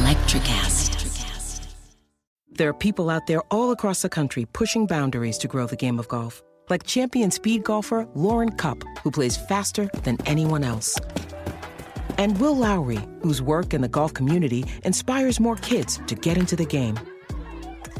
Electricast. There are people out there all across the country pushing boundaries to grow the game of golf. Like champion speed golfer Lauren Cupp, who plays faster than anyone else. And Will Lowry, whose work in the golf community inspires more kids to get into the game.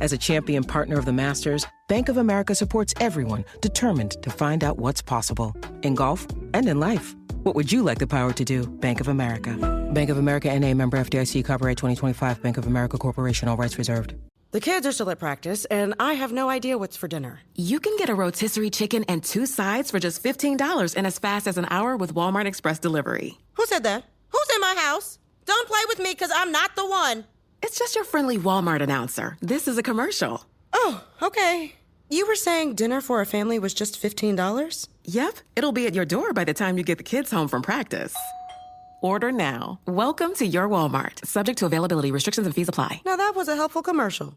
As a champion partner of the Masters, Bank of America supports everyone determined to find out what's possible. In golf and in life. What would you like the power to do? Bank of America. Bank of America N.A. member FDIC, copyright 2025, Bank of America Corporation, all rights reserved. The kids are still at practice, and I have no idea what's for dinner. You can get a rotisserie chicken and 2 sides for just $15 in as fast as an hour with Walmart Express Delivery. Who said that? Who's in my house? Don't play with me, because I'm not the one. It's just your friendly Walmart announcer. This is a commercial. Oh, okay. You were saying dinner for a family was just $15? Yep, it'll be at your door by the time you get the kids home from practice. Order now. Welcome to your Walmart. Subject to availability, restrictions and fees apply. Now that was a helpful commercial.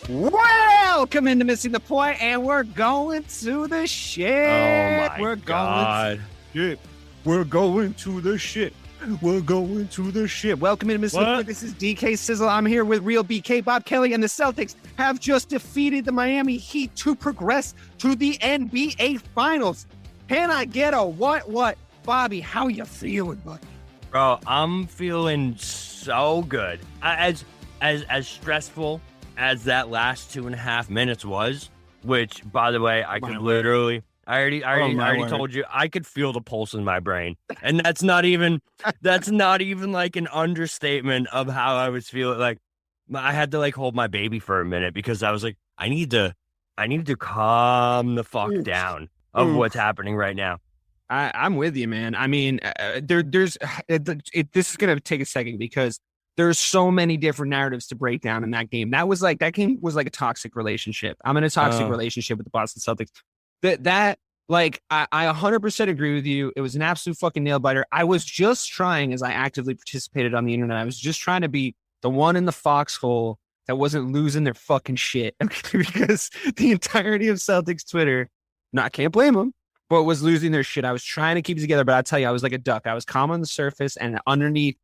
Welcome into Missing the Point, and we're going to the shit. Oh my we're God. Shit. We're going to the shit. We're going to the shit. Welcome into Missing the Point. This is DK Sizzle. I'm here with Real BK. Bob Kelly and the Celtics have just defeated the Miami Heat to progress to the NBA Finals. Can I get a what? Bobby, how you feeling, buddy? Bro, I'm feeling so good. As stressful as that last 2.5 minutes was, which, by the way, I could literally... I already told you I could feel the pulse in my brain, and that's not even like an understatement of how I was feeling. Like I had to like hold my baby for a minute because I was like, I need to calm the fuck down of what's happening right now. I'm with you, man. I mean, this is gonna take a second because there's so many different narratives to break down in that game. That game was like a toxic relationship. I'm in a toxic relationship with the Boston Celtics. I 100% agree with you. It was an absolute fucking nail biter. I was just trying, as I actively participated on the internet, I was just trying to be the one in the foxhole that wasn't losing their fucking shit. Because the entirety of Celtics Twitter, can't blame them, but was losing their shit. I was trying to keep it together, but I tell you, I was like a duck. I was calm on the surface, and underneath,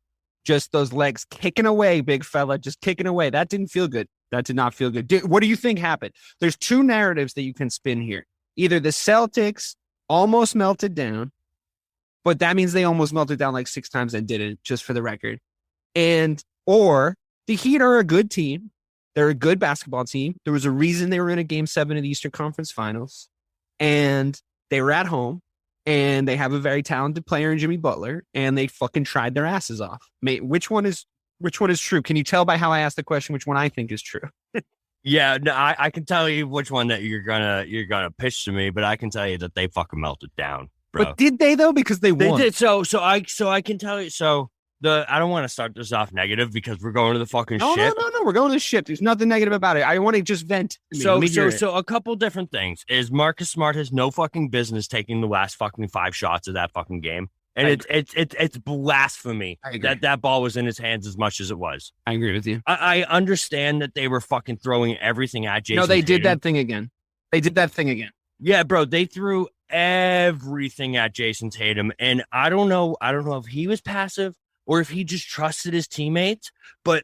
just those legs kicking away, big fella, just kicking away. That didn't feel good. That did not feel good. What do you think happened? There's two narratives that you can spin here. Either the Celtics almost melted down, but that means they almost melted down like 6 times and didn't, just for the record. Or the Heat are a good team. They're a good basketball team. There was a reason they were in a Game 7 of the Eastern Conference Finals, and they were at home, and they have a very talented player in Jimmy Butler, and they fucking tried their asses off. Mate, which one is true? Can you tell by how I asked the question which one I think is true? Yeah, no, I can tell you which one that you're gonna pitch to me, but I can tell you that they fucking melted down, bro. But did they though? Because they won. They did. So I can tell you. So I don't want to start this off negative because we're going to the fucking ship. No, we're going to the ship. There's nothing negative about it. I want to just vent. So a couple different things is Marcus Smart has no fucking business taking the last fucking 5 shots of that fucking game. And it's blasphemy that ball was in his hands as much as it was. I agree with you. I understand that they were fucking throwing everything at Jayson. No, they Tatum. did that thing again. Yeah, bro, they threw everything at Jayson Tatum, and I don't know if he was passive or if he just trusted his teammates, but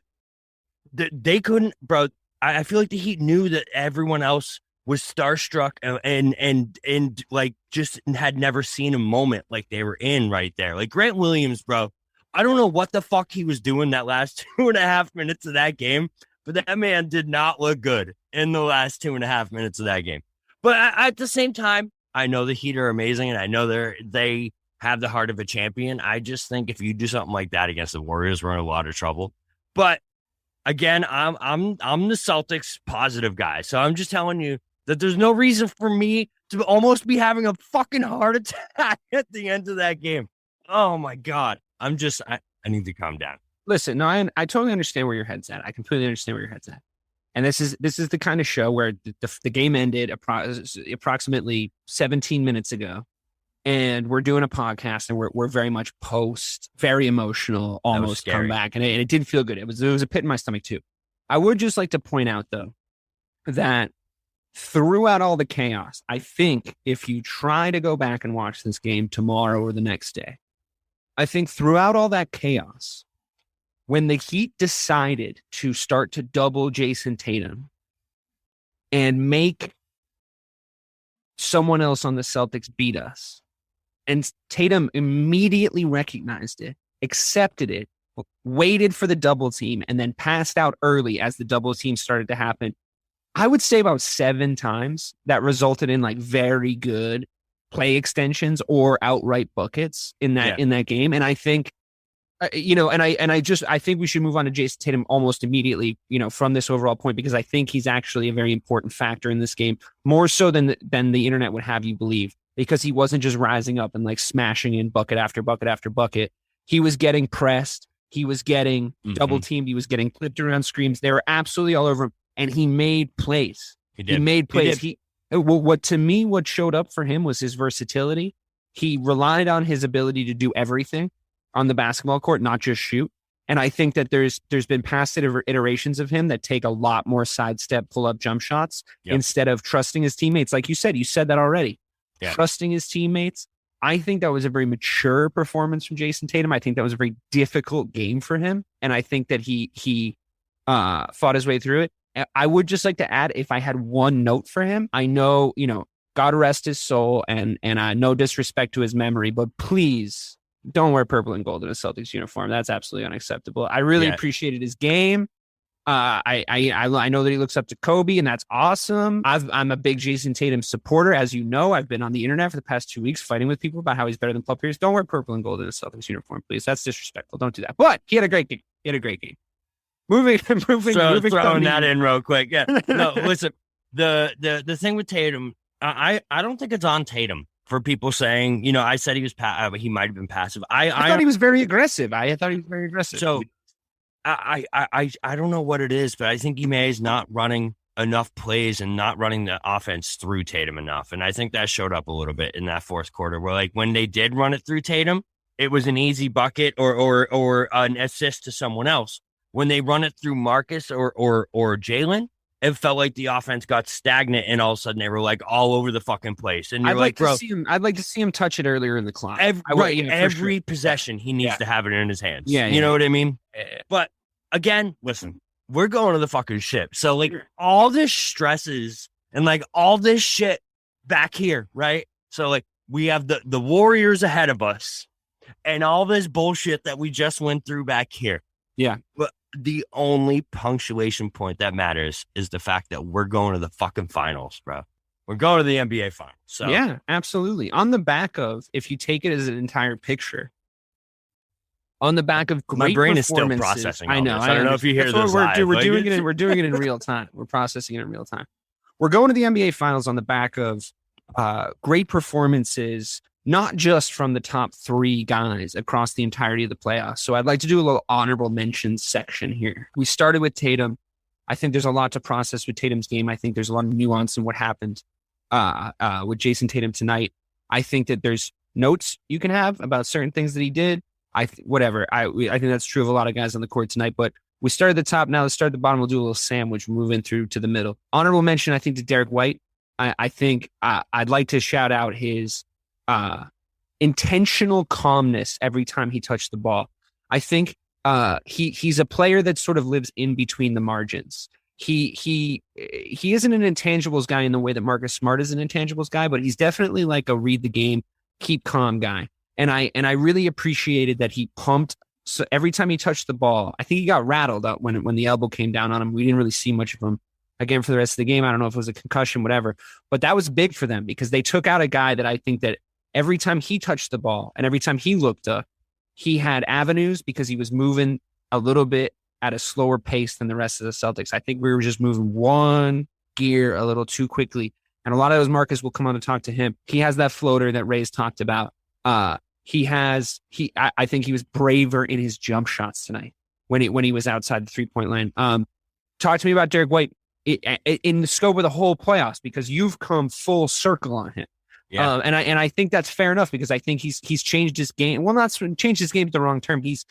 they couldn't, bro. I feel like the Heat knew that everyone else was starstruck and like just had never seen a moment like they were in right there. Like Grant Williams, bro, I don't know what the fuck he was doing that last 2.5 minutes of that game, but that man did not look good in the last 2.5 minutes of that game. But at the same time, I know the Heat are amazing, and I know they have the heart of a champion. I just think if you do something like that against the Warriors, we're in a lot of trouble. But again, I'm the Celtics positive guy, so I'm just telling you that there's no reason for me to almost be having a fucking heart attack at the end of that game. Oh my God. I need to calm down. Listen, no, I totally understand where your head's at. I completely understand where your head's at. And this is the kind of show where the game ended approximately 17 minutes ago. And we're doing a podcast, and we're very much very emotional, almost come back. And it didn't feel good. It was a pit in my stomach too. I would just like to point out though, that throughout all the chaos, I think if you try to go back and watch this game tomorrow or the next day, I think throughout all that chaos, when the Heat decided to start to double Jayson Tatum and make someone else on the Celtics beat us, and Tatum immediately recognized it, accepted it, waited for the double team, and then passed out early as the double team started to happen. I would say about 7 times that resulted in like very good play extensions or outright buckets in that game. And I think, I think we should move on to Jayson Tatum almost immediately, from this overall point, because I think he's actually a very important factor in this game, more so than the internet would have you believe, because he wasn't just rising up and like smashing in bucket after bucket after bucket. He was getting pressed. He was getting double teamed. He was getting clipped around screens. They were absolutely all over him. And he made plays. He made plays. What showed up for him was his versatility. He relied on his ability to do everything on the basketball court, not just shoot. And I think that there's been past iterations of him that take a lot more sidestep, pull-up jump shots instead of trusting his teammates. Like you said that already. Yeah. Trusting his teammates. I think that was a very mature performance from Jayson Tatum. I think that was a very difficult game for him. And I think that he fought his way through it. I would just like to add, if I had one note for him, I know, God rest his soul, and no disrespect to his memory, but please don't wear purple and gold in a Celtics uniform. That's absolutely unacceptable. I really appreciated his game. I know that he looks up to Kobe, and that's awesome. I'm a big Jayson Tatum supporter. As you know, I've been on the internet for the past 2 weeks fighting with people about how he's better than Paul Pierce. Don't wear purple and gold in a Celtics uniform, please. That's disrespectful. Don't do that. But he had a great game. Moving throwing that in real quick. Yeah. No, listen, the thing with Tatum, I don't think it's on Tatum for people saying, I said he was he might have been passive. I thought he was very aggressive. I thought he was very aggressive. So I don't know what it is, but I think Ime is not running enough plays and not running the offense through Tatum enough. And I think that showed up a little bit in that fourth quarter, where like when they did run it through Tatum, it was an easy bucket or an assist to someone else. When they run it through Marcus or Jaylen, it felt like the offense got stagnant, and all of a sudden they were like all over the fucking place. And you're like, bro, I'd like to see him touch it earlier in the clock. Every possession, he needs to have it in his hands. Yeah, you know what I mean? Yeah. But again, listen, we're going to the fucking ship. So like all this stresses and like all this shit back here, right? So like we have the Warriors ahead of us and all this bullshit that we just went through back here. Yeah. But the only punctuation point that matters is the fact that we're going to the fucking finals, bro. We're going to the NBA finals. So yeah, absolutely. On the back of, if you take it as an entire picture, on the back of great my brain is still performances- processing. I know. I don't know if you hear this live. We're doing it in real time. We're processing it in real time. We're going to the NBA finals on the back of great performances, not just from the top 3 guys across the entirety of the playoffs. So I'd like to do a little honorable mentions section here. We started with Tatum. I think there's a lot to process with Tatum's game. I think there's a lot of nuance in what happened with Jayson Tatum tonight. I think that there's notes you can have about certain things that he did. I think that's true of a lot of guys on the court tonight. But we started at the top. Now let's start at the bottom. We'll do a little sandwich, moving through to the middle. Honorable mention, I think, to Derek White. I think I'd like to shout out his intentional calmness every time he touched the ball. I think he's a player that sort of lives in between the margins. He isn't an intangibles guy in the way that Marcus Smart is an intangibles guy, but he's definitely like a read the game, keep calm guy. And I really appreciated that he pumped. So every time he touched the ball, I think he got rattled out when the elbow came down on him. We didn't really see much of him again for the rest of the game. I don't know if it was a concussion, whatever, but that was big for them because they took out a guy that I think that every time he touched the ball and every time he looked up, he had avenues because he was moving a little bit at a slower pace than the rest of the Celtics. I think we were just moving one gear a little too quickly. And a lot of those, Marcus will come on to talk to him. He has that floater that Ray's talked about. I think he was braver in his jump shots tonight when he was outside the 3-point line. Talk to me about Derek White in the scope of the whole playoffs, because you've come full circle on him. Yeah. And I think that's fair enough because I think he's changed his game. Well, not changed his game to the wrong term. He's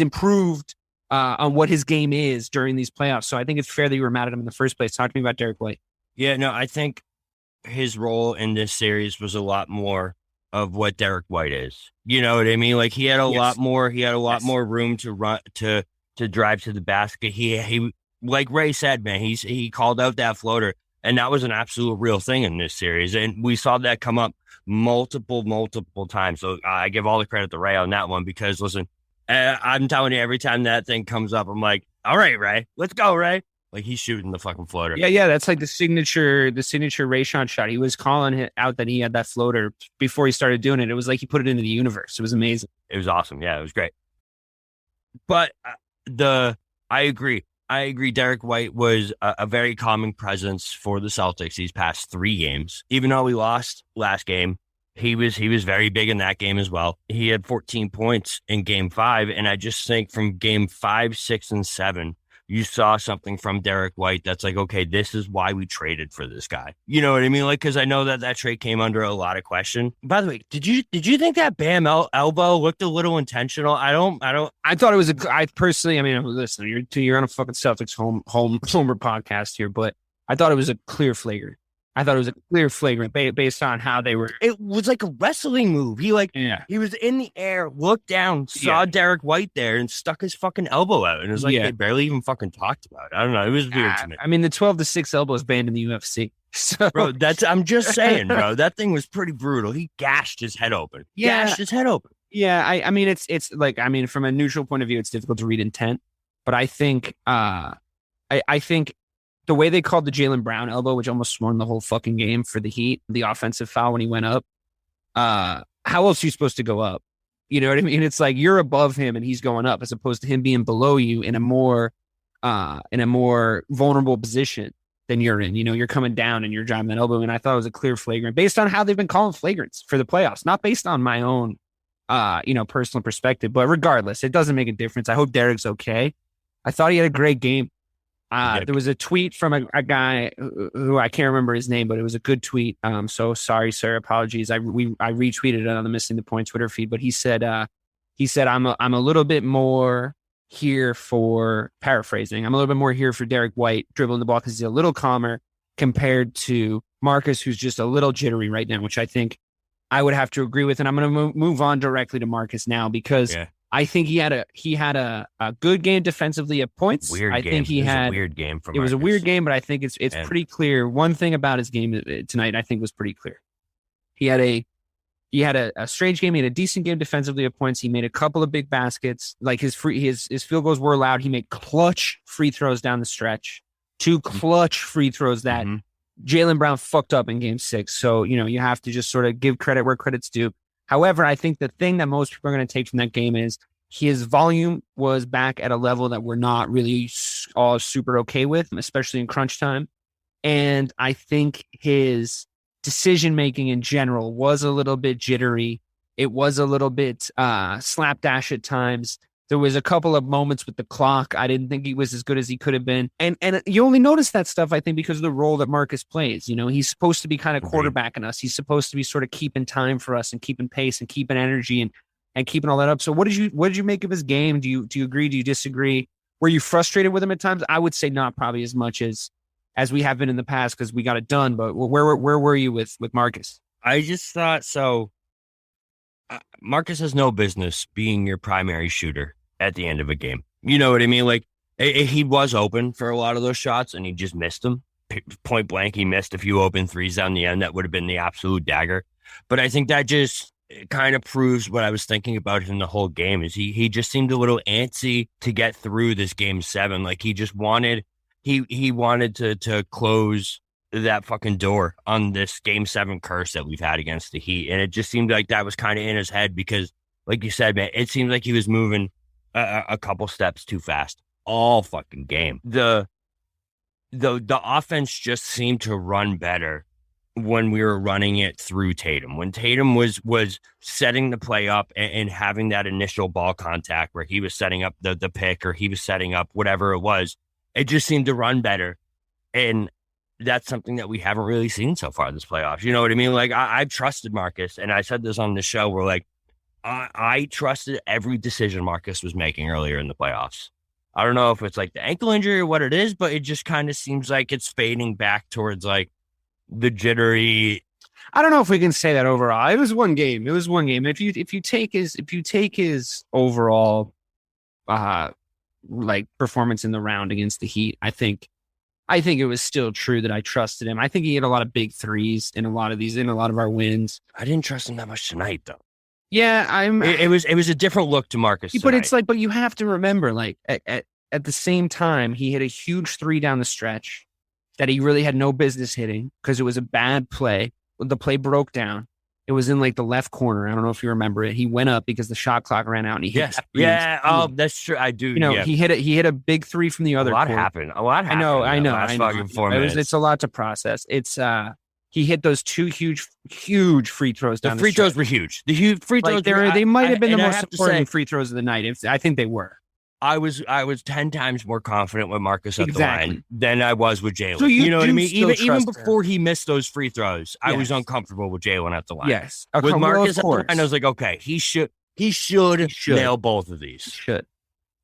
improved on what his game is during these playoffs. So I think it's fair that you were mad at him in the first place. Talk to me about Derek White. Yeah, no, I think his role in this series was a lot more of what Derek White is. You know what I mean? Like he had a lot more. He had a lot more room to run to drive to the basket. He like Ray said, man. He called out that floater, and that was an absolute real thing in this series. And we saw that come up multiple times. So I give all the credit to Ray on that one because listen, I'm telling you, every time that thing comes up, I'm like, all right, Ray, let's go, Ray. Like he's shooting the fucking floater. Yeah. That's like the signature Rayshawn shot. He was calling out that he had that floater before he started doing it. It was like he put it into the universe. It was amazing. It was awesome. Yeah, it was great. But I agree. Derek White was a very calming presence for the Celtics these past 3 games. Even though we lost last game, he was very big in that game as well. He had 14 points in game 5. And I just think from game 5, 6, and 7, you saw something from Derek White that's like, okay, this is why we traded for this guy. You know what I mean? Like, because I know that trade came under a lot of question. By the way, did you think that Bam elbow looked a little intentional? I thought it was I personally, I mean, listen, you're on a fucking Celtics homer podcast here, but I thought it was a clear flagrant. I thought it was a clear flagrant based on how they were. It was like a wrestling move. He was in the air, looked down, saw Derek White there, and stuck his fucking elbow out. And it was like they barely even fucking talked about it. I don't know. It was weird to me. I mean, the 12-6 elbow is banned in the UFC. So, bro, I'm just saying, bro. That thing was pretty brutal. He gashed his head open. Yeah. I mean, it's like, I mean, from a neutral point of view, it's difficult to read intent, but I think, I think the way they called the Jaylen Brown elbow, which almost won the whole fucking game for the Heat, the offensive foul when he went up, how else are you supposed to go up? You know what I mean? It's like you're above him and he's going up as opposed to him being below you in a more vulnerable position than you're in. You know, you're coming down and you're driving that elbow. And I thought it was a clear flagrant based on how they've been calling flagrants for the playoffs, not based on my own, personal perspective. But regardless, it doesn't make a difference. I hope Derek's okay. I thought he had a great game. There was a tweet from a guy who I can't remember his name, but it was a good tweet. So sorry, sir. Apologies. I retweeted it on the Missing the Point Twitter feed, but he said I'm a little bit more here for paraphrasing. I'm a little bit more here for Derek White dribbling the ball because he's a little calmer compared to Marcus, who's just a little jittery right now, which I think I would have to agree with. And I'm going to move on directly to Marcus now because I think he had a good game defensively at points. Think he had a weird game from Marcus. It was a weird game, but I think it's pretty clear. One thing about his game tonight, I think, was pretty clear. He had a strange game. He had a decent game defensively at points. He made a couple of big baskets. Like his field goals were allowed. He made clutch free throws down the stretch. 2 clutch free throws that Jaylen Brown fucked up in game 6. So, you have to just sort of give credit where credit's due. However, I think the thing that most people are going to take from that game is his volume was back at a level that we're not really all super okay with, especially in crunch time. And I think his decision-making in general was a little bit jittery. It was a little bit slapdash at times. There was a couple of moments with the clock. I didn't think he was as good as he could have been. And you only notice that stuff, I think, because of the role that Marcus plays. He's supposed to be kind of quarterbacking us. He's supposed to be sort of keeping time for us and keeping pace and keeping energy and keeping all that up. So what did you make of his game? Do you agree? Do you disagree? Were you frustrated with him at times? I would say not probably as much as we have been in the past because we got it done. But where were you with Marcus? I just thought so. Marcus has no business being your primary shooter at the end of a game. You know what I mean? Like he was open for a lot of those shots and he just missed them. Point blank, he missed a few open threes down the end that would have been the absolute dagger. But I think that just kind of proves what I was thinking about him the whole game is he just seemed a little antsy to get through this game 7. Like he just wanted he wanted to close that fucking door on this game 7 curse that we've had against the Heat. And it just seemed like that was kind of in his head because, like you said, man, it seemed like he was moving a couple steps too fast all fucking game. The offense just seemed to run better when we were running it through Tatum. When Tatum was setting the play up and having that initial ball contact where he was setting up the pick or he was setting up whatever it was, it just seemed to run better. And that's something that we haven't really seen so far this playoffs. You know what I mean? Like I've trusted Marcus, and I said this on the show. We're like, I trusted every decision Marcus was making earlier in the playoffs. I don't know if it's like the ankle injury or what it is, but it just kind of seems like it's fading back towards like the jittery. I don't know if we can say that overall. It was one game. If you take his overall like performance in the round against the Heat, I think it was still true that I trusted him. I think he hit a lot of big threes in a lot of our wins. I didn't trust him that much tonight, though. Yeah, It was a different look to Marcus but tonight. it's like, but you have to remember, like at the same time, he hit a huge three down the stretch that he really had no business hitting because it was a bad play. The play broke down. It was in like the left corner. I don't know if you remember it. He went up because the shot clock ran out and he hit. Yes. Yeah. Oh, that's true. I do. You know, yeah. he hit a big three from the other. A lot corner. happened. A lot happened. I know. Last fucking 4 minutes. It's a lot to process. It's he hit those two huge free throws. The free throws were huge. The huge free throws. They might have been the most important say, free throws of the night. I think they were. I was 10 times more confident with Marcus at the line than I was with Jaylen. So you know what I mean? Even before before he missed those free throws, I was uncomfortable with Jaylen at the line. Yes. With Marcus at the line, I was like, okay, he should nail both of these. Should.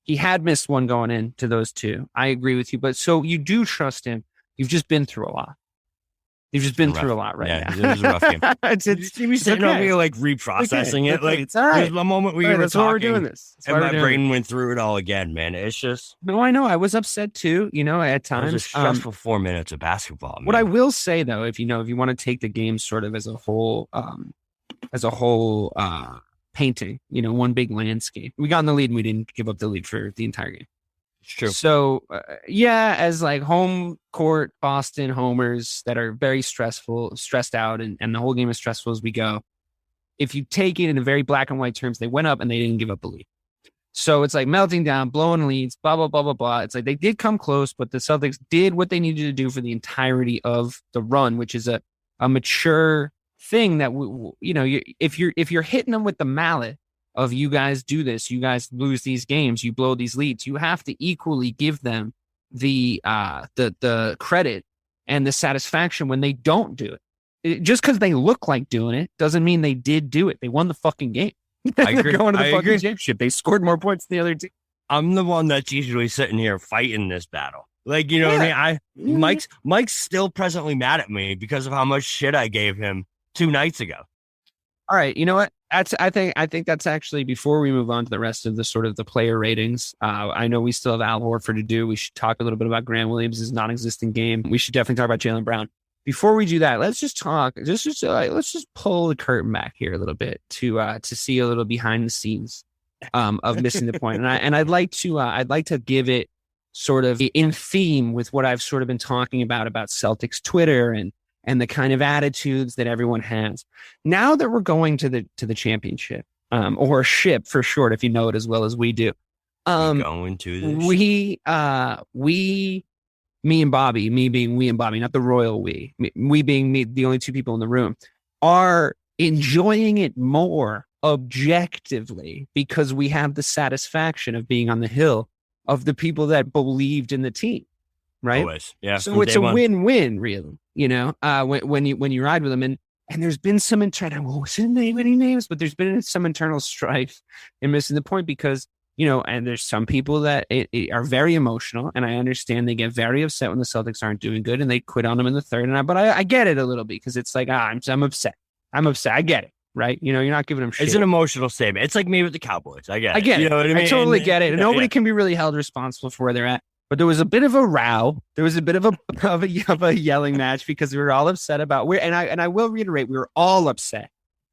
He had missed one going into those two. I agree with you. But so you do trust him. You've just been through a lot. You've just been through a lot now. It was a rough game. it's me sitting over here like reprocessing it. Like it's all right. There's a moment where you were that's talking, why we're doing this. And my brain went through it all again, man. It's just no, I know. I was upset too. You know, at times. It was a stressful 4 minutes of basketball. Man. What I will say though, if you want to take the game sort of as a whole painting, one big landscape. We got in the lead and we didn't give up the lead for the entire game. It's true. So, as like home court Boston homers that are very stressed out, and the whole game is stressful as we go. If you take it in a very black and white terms, they went up and they didn't give up a lead. So it's like melting down, blowing leads, blah, blah, blah, blah, blah. It's like they did come close, but the Celtics did what they needed to do for the entirety of the run, which is a mature thing that, if you're hitting them with the mallet, of you guys do this, you guys lose these games, you blow these leads, you have to equally give them the credit and the satisfaction when they don't do it. Just because they look like doing it doesn't mean they did do it. They won the fucking game. I agree. They're going to the fucking championship. They scored more points than the other team. I'm the one that's usually sitting here fighting this battle. Like, you know what I mean? Mike's still presently mad at me because of how much shit I gave him 2 nights ago. All right, you know what? I think that's actually, before we move on to the rest of the sort of the player ratings. I know we still have Al Horford to do. We should talk a little bit about Grant Williams' non-existent game. We should definitely talk about Jaylen Brown. Before we do that, let's just talk. Let's just pull the curtain back here a little bit to see a little behind the scenes of missing the point. And I'd like to give it sort of in theme with what I've sort of been talking about Celtics Twitter and the kind of attitudes that everyone has. Now that we're going to the championship, or ship for short, if you know it as well as we do. Going to this. Me and Bobby, me being we and Bobby, not the royal we being me, the only two people in the room, are enjoying it more objectively because we have the satisfaction of being on the hill of the people that believed in the team. Right. Always. Yeah. So it's a win-win, really, when you ride with them. And there's been some internal, any names, but there's been some internal strife in missing the point because, and there's some people that are very emotional, and I understand they get very upset when the Celtics aren't doing good and they quit on them in the third. But I get it a little bit because it's like, I'm upset. I get it. Right. You're not giving them shit. It's an emotional statement. It's like me with the Cowboys. I get it. You know what I mean? I totally get it. Nobody can be really held responsible for where they're at. But there was a bit of a row. There was a bit of a yelling match because we were all upset about and I will reiterate, we were all upset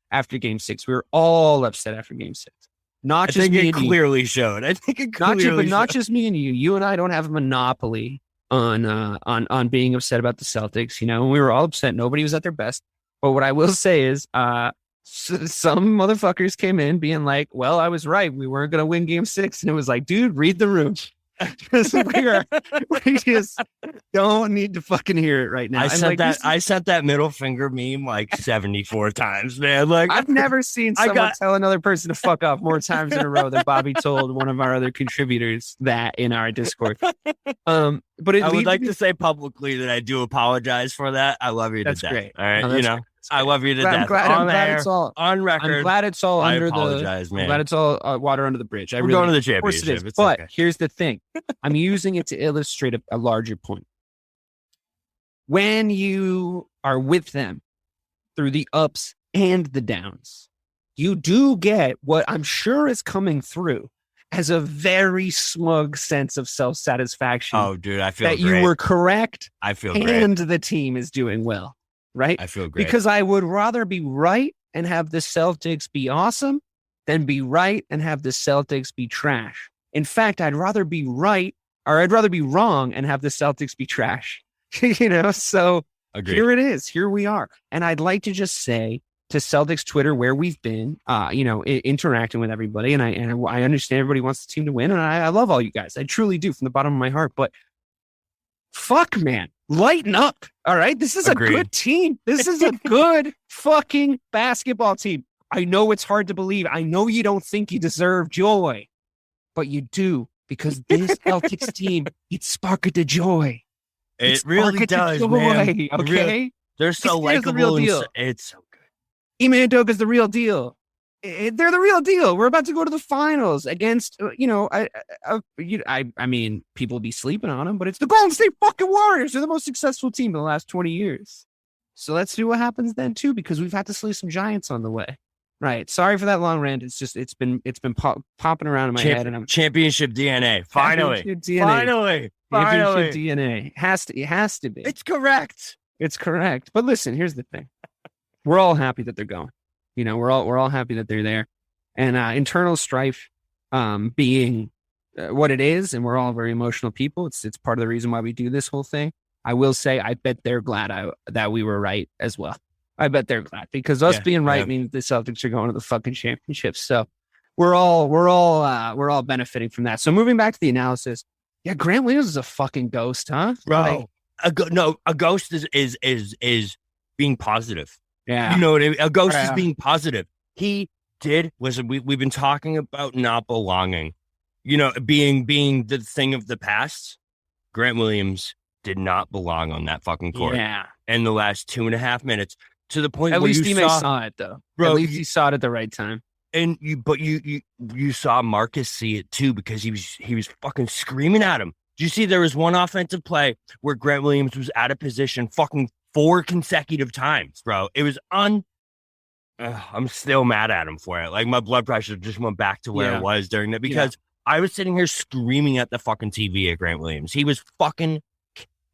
after Game 6. We were all upset after Game 6. Not just me. It clearly showed. I think it clearly showed. Not just me and you. You and I don't have a monopoly on being upset about the Celtics. We were all upset. Nobody was at their best. But what I will say is, some motherfuckers came in being like, "Well, I was right. We weren't going to win Game 6," and it was like, dude, read the room. We just don't need to fucking hear it right now. I sent that middle finger meme like 74 times, man. Like I've never seen someone tell another person to fuck off more times in a row than Bobby told one of our other contributors that in our Discord. But I would like to say publicly that I do apologize for that. I love you to death. Great. All right, I love you to death. I'm glad it's all on record. I'm glad it's all I under apologize, the. man. I'm glad it's all water under the bridge. We're going to the of course it championship. is. It's But okay. here's the thing: I'm using it to illustrate a larger point. When you are with them through the ups and the downs, you do get what I'm sure is coming through as a very smug sense of self-satisfaction. Oh, dude, I feel that great. you were correct. I feel and great. the team is doing well, right? I feel great. Because I would rather be right and have the Celtics be awesome than be right and have the Celtics be trash. In fact, I'd rather be right or I'd rather be wrong and have the Celtics be trash. So Agreed. Here it is. Here we are. And I'd like to just say to Celtics Twitter where we've been, interacting with everybody. And I understand everybody wants the team to win. And I love all you guys. I truly do from the bottom of my heart. But fuck, man, lighten up. All right. This is Agreed. a good team. This is a good fucking basketball team. I know it's hard to believe. I know you don't think you deserve joy, but you do because this Celtics team, it's sparked the joy. It really does, man. Okay. They're so Here's the real likable. deal. It's so good. Ime Udoka is the real deal. They're the real deal. We're about to go to the finals against, I mean, people be sleeping on them, but it's the Golden State fucking Warriors. They're the most successful team in the last 20 years. So let's see what happens then too, because we've had to slay some giants on the way. Right. Sorry for that long rant. It's just it's been popping around in my head, and I'm championship DNA. Finally, championship DNA. It has to be. It's correct. It's correct. But listen, here's the thing. We're all happy that they're going. We're all happy that they're there. And internal strife being what it is, and we're all very emotional people. It's part of the reason why we do this whole thing. I will say, I bet they're glad that we were right as well. I bet they're glad because us being right means the Celtics are going to the fucking championship. So we're all benefiting from that. So moving back to the analysis, Grant Williams is a fucking ghost, huh? Bro, a ghost is being positive. Yeah, you know what I mean. A ghost is being positive. He did. Listen, we've been talking about not belonging. Being the thing of the past. Grant Williams did not belong on that fucking court. Yeah, in the last 2.5 minutes. To the point at where least you saw it though. Bro, at least he saw it at the right time. And you saw Marcus see it too because he was fucking screaming at him. Did you see there was one offensive play where Grant Williams was out of position fucking 4 consecutive times, bro? It was I'm still mad at him for it. Like my blood pressure just went back to where it was during that because I was sitting here screaming at the fucking TV at Grant Williams. He was fucking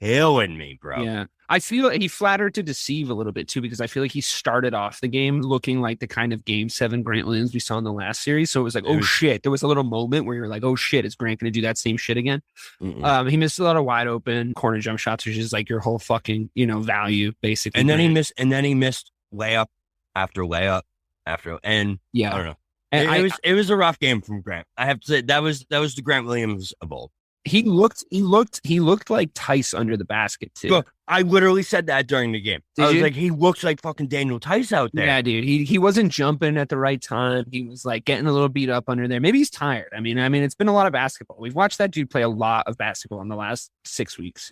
killing me, bro. Yeah. I feel he flattered to deceive a little bit too, because I feel like he started off the game looking like the kind of Game 7 Grant Williams we saw in the last series. So it was like, shit. There was a little moment where you're like, oh shit, is Grant going to do that same shit again? He missed a lot of wide open corner jump shots, which is like your whole fucking, value basically. And then he missed layup after layup after, and I don't know. And it was a rough game from Grant. I have to say that was the Grant Williams of old. He looked like Tice under the basket too. Bro, I literally said that during the game. I was like, he looks like fucking Daniel Tice out there. Yeah, dude. He wasn't jumping at the right time. He was like getting a little beat up under there. Maybe he's tired. I mean, it's been a lot of basketball. We've watched that dude play a lot of basketball in the last 6 weeks.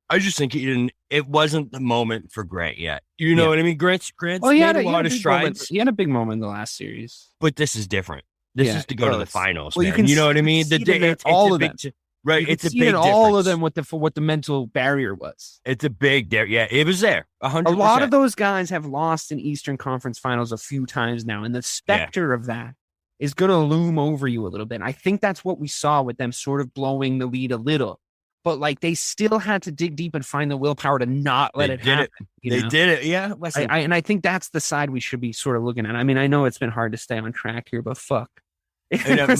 I just think it wasn't the moment for Grant yet. You know what I mean? Grant's made a lot of strides. He had a big moment in the last series. But this is different. This is to go to the finals, well, man. You know what I mean? It's all of them. Right, it's a big difference. All of them for what the mental barrier was. It's a big yeah, it was there. 100%. A lot of those guys have lost in Eastern Conference Finals a few times now, and the specter of that is going to loom over you a little bit. And I think that's what we saw with them sort of blowing the lead a little, but like they still had to dig deep and find the willpower to not let it happen. They did it, yeah. And I think that's the side we should be sort of looking at. I mean, I know it's been hard to stay on track here, but fuck. Whatever.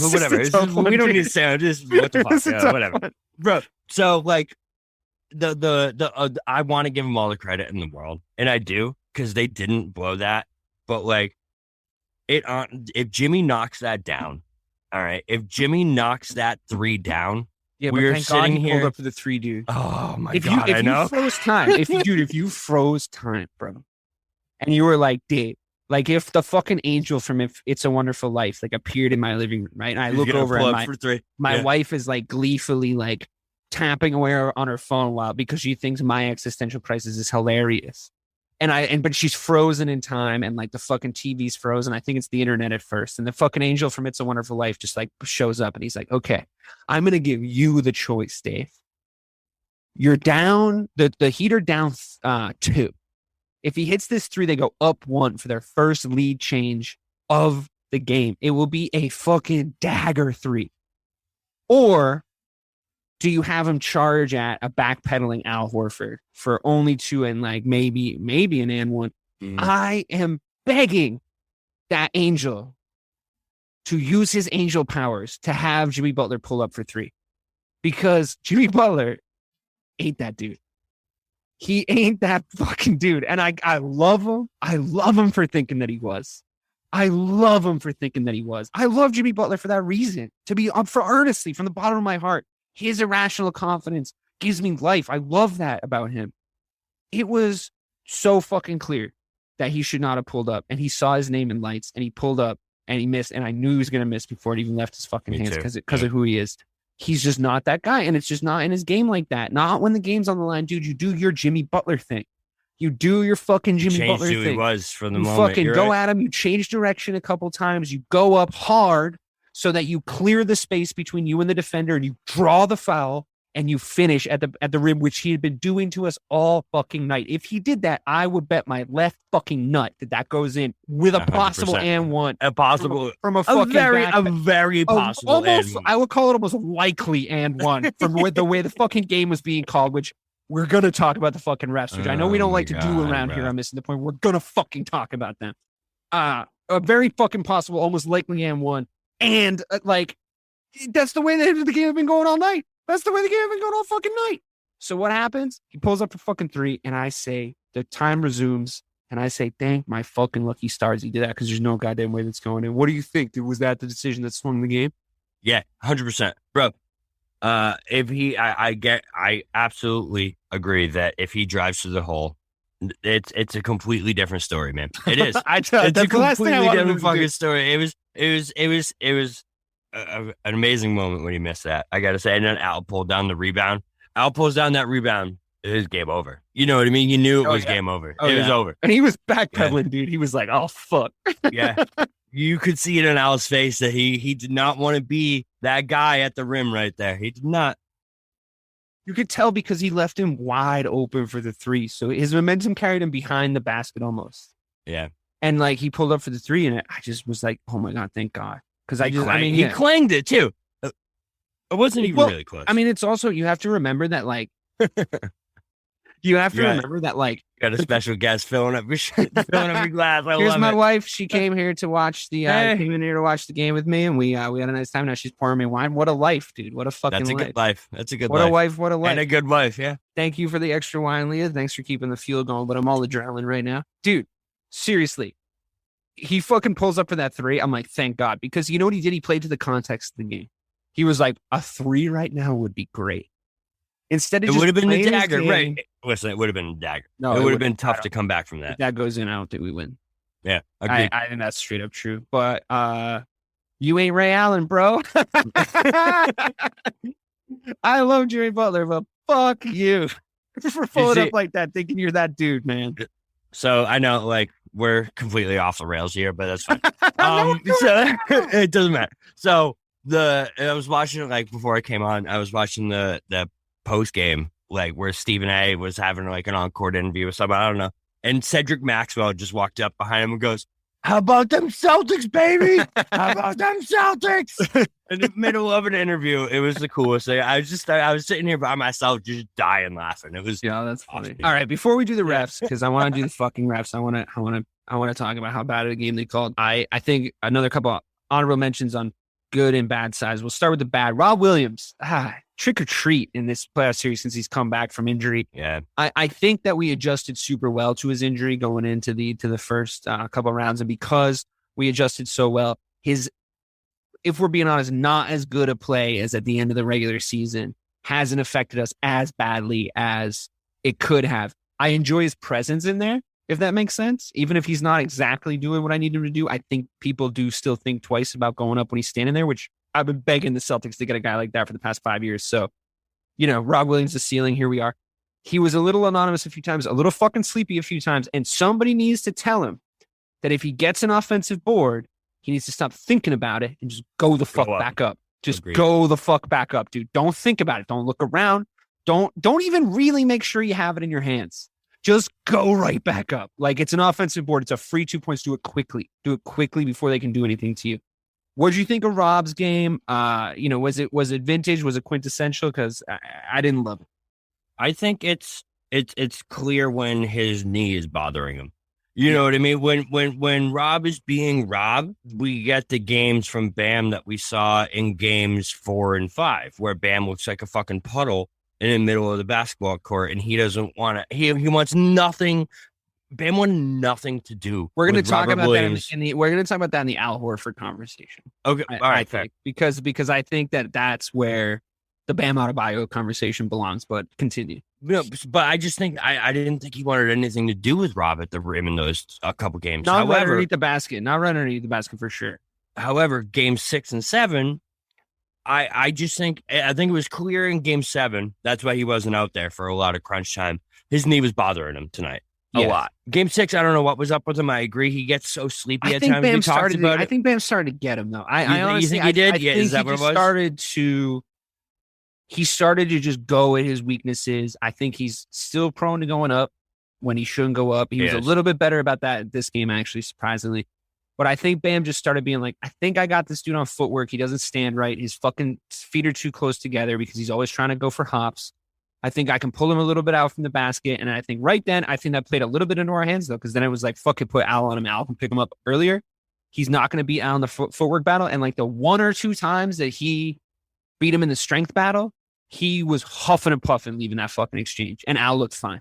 We don't need to say just what the fuck. Yeah, whatever, bro. So like, the I want to give them all the credit in the world, and I do because they didn't blow that. But like, if Jimmy knocks that down, all right. If Jimmy knocks that 3 down, we're sitting here pulled up for the 3, dude. Oh my god! I know. You froze time, if you froze time, bro, and you were like, dude. Like if the fucking angel from It's a Wonderful Life like appeared in my living room, right? And I look over and my wife is like gleefully like tapping away on her phone because she thinks my existential crisis is hilarious. But she's frozen in time, and like the fucking TV's frozen. I think it's the internet at first. And the fucking angel from It's a Wonderful Life just like shows up, and he's like, okay, I'm going to give you the choice, Dave. You're down, the Heat are down 2. If he hits this 3, they go up 1 for their first lead change of the game. It will be a fucking dagger 3. Or do you have him charge at a backpedaling Al Horford for only 2 and like maybe an and 1? I am begging that angel to use his angel powers to have Jimmy Butler pull up for 3, because Jimmy Butler ain't that dude. He ain't that fucking dude. And I love him. I love him for thinking that he was. I love him for thinking that he was. I love Jimmy Butler for that reason. To be up for earnestly from the bottom of my heart. His irrational confidence gives me life. I love that about him. It was so fucking clear that he should not have pulled up. And he saw his name in lights, and he pulled up, and he missed. And I knew he was going to miss before it even left his fucking hands because of who he is. He's just not that guy. And it's just not in his game like that. Not when the game's on the line, dude. You do your Jimmy Butler thing. You do your fucking Jimmy Butler thing. Who he was from the you moment. Fucking go at him. You change direction a couple times. You go up hard so that you clear the space between you and the defender, and you draw the foul, and you finish at the rim, which he had been doing to us all fucking night. If he did that, I would bet my left fucking nut that goes in with a 100%. Possible and 1. A possible from a fucking very possible almost, I would call it almost likely and 1 from the way the fucking game was being called, which we're going to talk about the fucking refs, which I know we don't like to do around here. I'm missing the point. We're going to fucking talk about them. A very fucking possible, almost likely and 1. And like, that's the way that the game has been going all night. That's the way the game has been going all fucking night. So what happens? He pulls up for fucking 3, and I say, the time resumes, and I say, thank my fucking lucky stars he did that, because there's no goddamn way that's going in. What do you think? Was that the decision that swung the game? Yeah, 100%. Bro, I absolutely agree that if he drives through the hole, it's a completely different story, man. It is. It's a completely different fucking story. It was an amazing moment when he missed that, I gotta say. And then Al pulled down the rebound. Al pulls down that rebound. It was game over. You know what I mean? You knew it was game over. It was over. And he was backpedaling, dude. He was like, oh, fuck. Yeah. You could see it in Al's face that he did not want to be that guy at the rim right there. He did not. You could tell because he left him wide open for the 3. So his momentum carried him behind the basket almost. Yeah. And like he pulled up for the 3, and I just was like, oh my God, thank God. Because he clanged it too. It wasn't even really close. I mean, it's also, you have to remember that like, remember that like, got a special guest filling up your glass. Here's my wife. She came here to watch came in here to watch the game with me, and we had a nice time. Now she's pouring me wine. What a life, dude. What a fucking life. That's a good life. That's a good life. What a wife. What a life. And a good wife, yeah. Thank you for the extra wine, Leah. Thanks for keeping the fuel going, but I'm all adrenaline right now. Dude, seriously. He fucking pulls up for that 3. I'm like, thank God. Because you know what he did? He played to the context of the game. He was like, a 3 right now would be great. Instead of it would have been the dagger, right? Listen, it would have been a dagger. No, it would have been tough to come back from that. If that goes in, I don't think we win. Yeah, agreed. I think that's straight up true. But you ain't Ray Allen, bro. I love Jimmy Butler, but fuck you for pulling up like that, thinking you're that dude, man. So I know, like, we're completely off the rails here, but that's fine. So it doesn't matter. So I was watching it, like, before I came on. I was watching the post game, like, where Stephen A was having like an on-court interview with somebody, I don't know. And Cedric Maxwell just walked up behind him and goes, "How about them Celtics, baby? How about them Celtics?" In the middle of an interview, it was the coolest thing. I was sitting here by myself, just dying laughing. It was that's funny. All right, before we do the refs, because I want to do the fucking refs, I want to talk about how bad of a game they called. I think another couple honorable mentions on good and bad sides. We'll start with the bad. Rob Williams, trick or treat in this playoff series since he's come back from injury. Yeah, I think that we adjusted super well to his injury going into the first couple of rounds, and because we adjusted so well, if we're being honest, not as good a play as at the end of the regular season hasn't affected us as badly as it could have. I enjoy his presence in there, if that makes sense. Even if he's not exactly doing what I need him to do, I think people do still think twice about going up when he's standing there, which I've been begging the Celtics to get a guy like that for the past 5 years. So, Rob Williams, the ceiling, here we are. He was a little anonymous a few times, a little fucking sleepy a few times, and somebody needs to tell him that if he gets an offensive board, he needs to stop thinking about it and just go the fuck back up. Just Agreed. go the fuck back up, dude. Don't think about it. Don't look around. Don't even really make sure you have it in your hands. Just go right back up. Like, it's an offensive board. It's a free 2 points. Do it quickly. Do it quickly before they can do anything to you. What did you think of Rob's game? Was it vintage? Was it quintessential? Because I didn't love it. I think it's clear when his knee is bothering him. You know what I mean? When Rob is being Rob, we get the games from Bam that we saw in games 4 and 5, where Bam looks like a fucking puddle in the middle of the basketball court, and he doesn't want to. He wants nothing. Bam wanted nothing to do. We're going to talk Robert about Williams. that we're going to talk about that in the Al Horford conversation. Okay, all right, I think, because I think that's where the Bam Adebayo conversation belongs. But continue. No, but I just think I didn't think he wanted anything to do with Rob at the rim in those a couple games. Not right underneath the basket. Not right underneath the basket for sure. However, game 6 and 7, I think it was clear in game 7. That's why he wasn't out there for a lot of crunch time. His knee was bothering him tonight a lot. Game 6, I don't know what was up with him. I agree. He gets so sleepy at times. I think Bam started to get him though. I honestly think he did. Is that what it was? He started to just go at his weaknesses. I think he's still prone to going up when he shouldn't go up. He was a little bit better about that this game, actually, surprisingly. But I think Bam just started being like, I think I got this dude on footwork. He doesn't stand right. His fucking feet are too close together because he's always trying to go for hops. I think I can pull him a little bit out from the basket. And I think that played a little bit into our hands, though, because then it was like, fuck it, put Al on him. Al can pick him up earlier. He's not going to beat Al in the footwork battle. And like the 1 or 2 times that he beat him in the strength battle, he was huffing and puffing leaving that fucking exchange, and Al looked fine.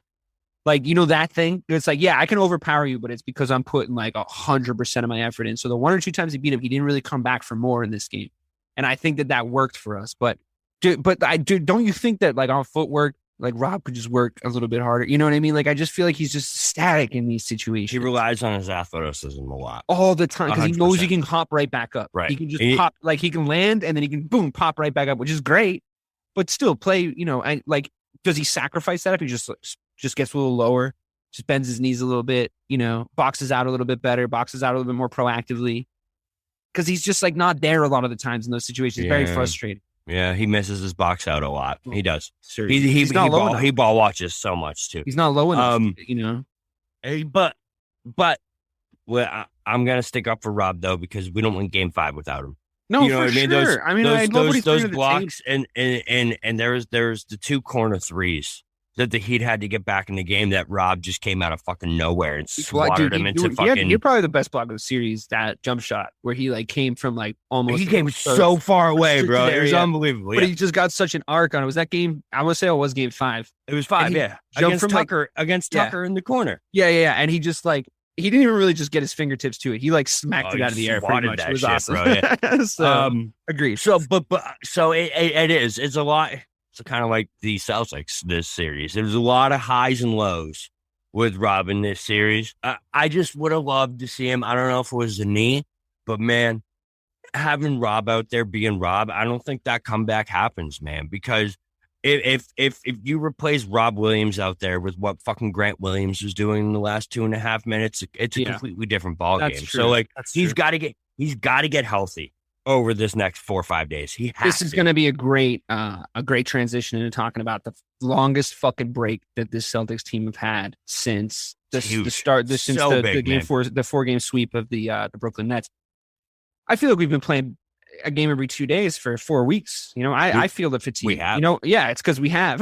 Like, that thing? It's like, yeah, I can overpower you, but it's because I'm putting like 100% of my effort in. So the 1 or 2 times he beat him, he didn't really come back for more in this game. And I think that worked for us. But don't you think that like on footwork, like Rob could just work a little bit harder? You know what I mean? Like, I just feel like he's just static in these situations. He relies on his athleticism a lot. All the time, because he knows he can hop right back up. Right. He can just pop, like he can land and then he can boom, pop right back up, which is great. But still play, does he sacrifice that if he just gets a little lower, just bends his knees a little bit, boxes out a little bit better, boxes out a little bit more proactively? Because he's just like not there a lot of the times in those situations. Very frustrating. Yeah, he misses his box out a lot. He does. Sure. He ball watches so much too. He's not low enough, But I'm gonna stick up for Rob though, because we don't win game 5 without him. No, for sure. Those blocks and there's the 2 corner threes that he'd had to get back in the game that Rob just came out of fucking nowhere and slaughtered him into fucking. You're probably the best block of the series. That jump shot where he like came from like almost. He came so far away, bro. It was unbelievable. But he just got such an arc on it. Was that game? I want to say it was game 5. It was 5. Yeah, against Tucker in the corner. Yeah. And he just like. He didn't even really just get his fingertips to it. He like smacked it out of the air pretty much. It was awesome. Bro, yeah. So, agreed. So it is. It's a lot. It's kind of like the Celtics this series. There's a lot of highs and lows with Rob in this series. I just would have loved to see him. I don't know if it was the knee, but man, having Rob out there being Rob, I don't think that comeback happens, man, because if you replace Rob Williams out there with what fucking Grant Williams was doing in the last 2.5 minutes, it's a completely different ball game. True. So like he's got to get healthy over this next 4 or 5 days. This is going to be a great transition into talking about the longest fucking break that this Celtics team have had since the 4-game sweep of the Brooklyn Nets. I feel like we've been playing a game every 2 days for 4 weeks. I feel the fatigue. We have. It's because we have.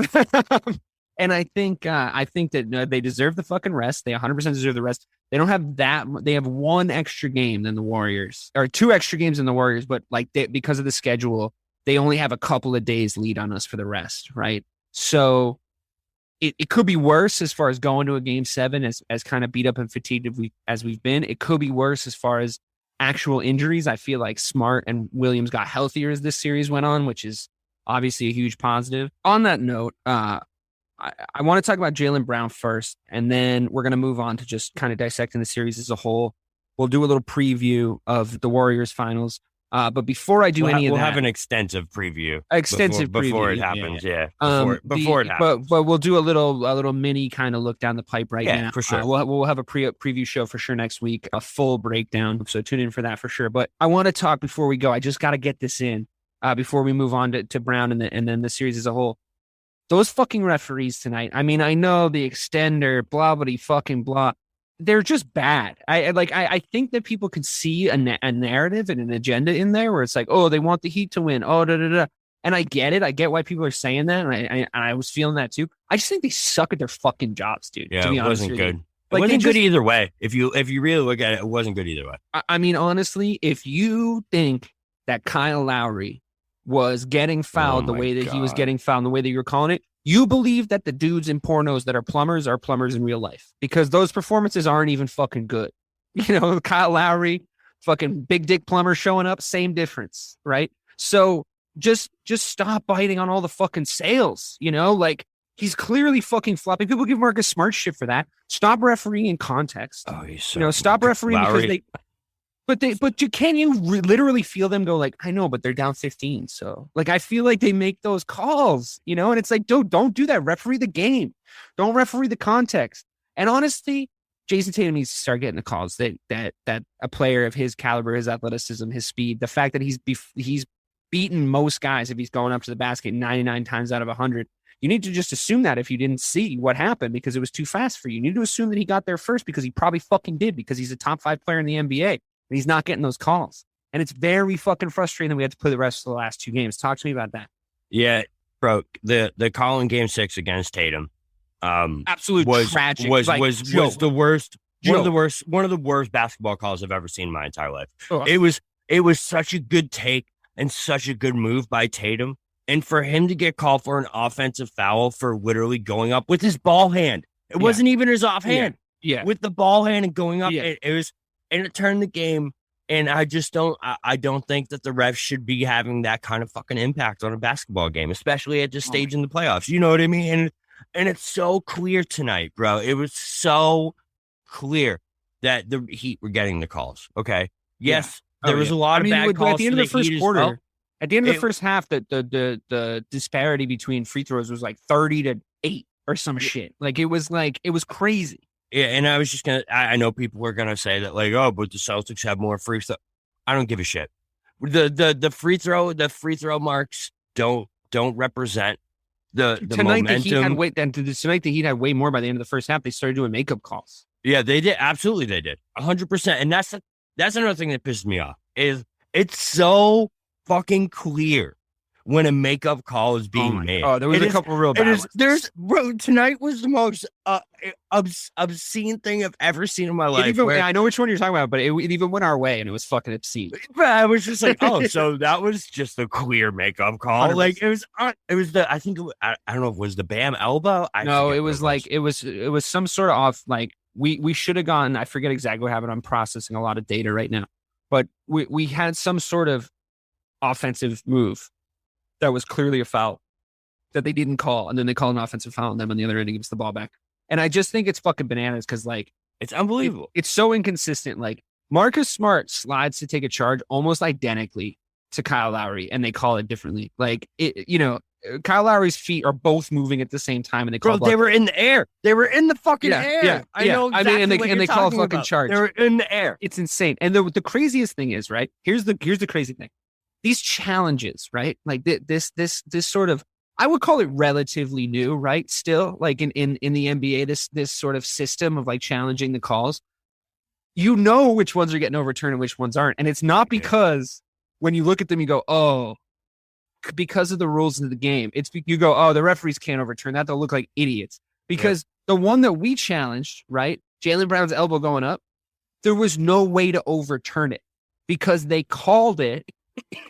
And I think that they deserve the fucking rest. They 100% deserve the rest. They don't have that. They have 1 extra game than the Warriors, or 2 extra games than the Warriors. But because of the schedule, they only have a couple of days lead on us for the rest, right? So it could be worse as far as going to a game 7 as kind of beat up and fatigued as we've been. It could be worse as far as actual injuries. I feel like Smart and Williams got healthier as this series went on, which is obviously a huge positive. On that note, I want to talk about Jaylen Brown first, and then we're going to move on to just kind of dissecting the series as a whole. We'll do a little preview of the Warriors finals. But before I do any of we'll that, have an extensive preview. preview Before it happens. Yeah. Before it happens. But we'll do a little mini kind of look down the pipe right now. For sure. We'll have a preview show for sure next week, a full breakdown. So tune in for that for sure. But I want to talk before we go. I just got to get this in before we move on to Brown and then the series as a whole. Those fucking referees tonight. I mean, I know the extender, blah, blah, fucking blah. They're just bad. I think that people can see a narrative and an agenda in there where it's like, oh, they want the Heat to win. Oh, da da da. And I get it. I get why people are saying that. And I was feeling that too. I just think they suck at their fucking jobs, dude. Yeah, to be it honest wasn't with good. you. It wasn't good either way. If you really look at it, it wasn't good either way. I mean, honestly, if you think that Kyle Lowry was getting fouled the way that he was getting fouled, the way that you were calling it, you believe that the dudes in pornos that are plumbers in real life, because those performances aren't even fucking good. You know, Kyle Lowry, fucking big dick plumber showing up, same difference, right? So just stop biting on all the fucking sales, you know, like he's clearly fucking flopping. People give Marcus Smart shit for that. Stop refereeing in context. Oh, he's so stop refereeing Lowry. can you literally feel them go like, I know, but they're down 15. So like, I feel like they make those calls, you know, and it's like, don't do that. Referee the game. Don't referee the context. And honestly, Jayson Tatum needs to start getting the calls that a player of his caliber, his athleticism, his speed, the fact that he's beaten most guys if he's going up to the basket 99 times out of 100. You need to just assume that if you didn't see what happened because it was too fast for you. You need to assume that he got there first because he probably fucking did, because he's a top 5 player in the NBA. And he's not getting those calls. And it's very fucking frustrating that we had to play the rest of the last 2 games. Talk to me about that. Yeah, bro. The call in Game 6 against Tatum, absolute tragic. Was the worst. One of the worst basketball calls I've ever seen in my entire life. Oh. It was such a good take and such a good move by Tatum, and for him to get called for an offensive foul for literally going up with his ball hand. It wasn't even his offhand. Yeah, with the ball hand and going up. Yeah. It was. And it turned the game, and I don't think that the refs should be having that kind of fucking impact on a basketball game, especially at this stage in the playoffs. You know what I mean? And it's so clear tonight, bro. It was so clear that the Heat were getting the calls. Okay. Yes, there was a lot of bad calls. At the end of the first quarter, at the end of the first half, the disparity between free throws was like 30-8 or some shit. Like it was crazy. Yeah, and I was just I know people were gonna say that, like, oh, but the Celtics have more free throw. I don't give a shit. The free throw marks don't represent the tonight. Momentum. Tonight the Heat had way more by the end of the first half. They started doing makeup calls. Yeah, they did. Absolutely, they did. 100%. And that's another thing that pisses me off is it's so fucking clear when a makeup call is being made. Oh, there was a couple real bad ones. Bro, tonight was the most obscene thing I've ever seen in my life. I know which one you're talking about, but it even went our way, and it was fucking obscene. But I was just like, oh, so that was just a clear makeup call. 100%. Like it was I think I don't know if it was the Bam elbow. It was some sort of off. Like we should have gone. I forget exactly what happened. I'm processing a lot of data right now, but we had some sort of offensive move that was clearly a foul that they didn't call. And then they call an offensive foul and then on the other end, he gives the ball back. And I just think it's fucking bananas because, like, it's unbelievable. It's so inconsistent. Like, Marcus Smart slides to take a charge almost identically to Kyle Lowry, and they call it differently. Like, Kyle Lowry's feet are both moving at the same time, and they call they were in the air. They were in the fucking air. Yeah, I know exactly and they call a fucking about. charge. They were in the air. It's insane. And the craziest thing is, right? Here's the crazy thing. These challenges, right? Like this sort of, I would call it relatively new, right? Still, like in the NBA, this sort of system of like challenging the calls. You know which ones are getting overturned and which ones aren't, and it's not because when you look at them, you go, oh, because of the rules of the game. It's you go, oh, the referees can't overturn that; they'll look like idiots. Because the one that we challenged, right, Jaylen Brown's elbow going up, there was no way to overturn it because they called it.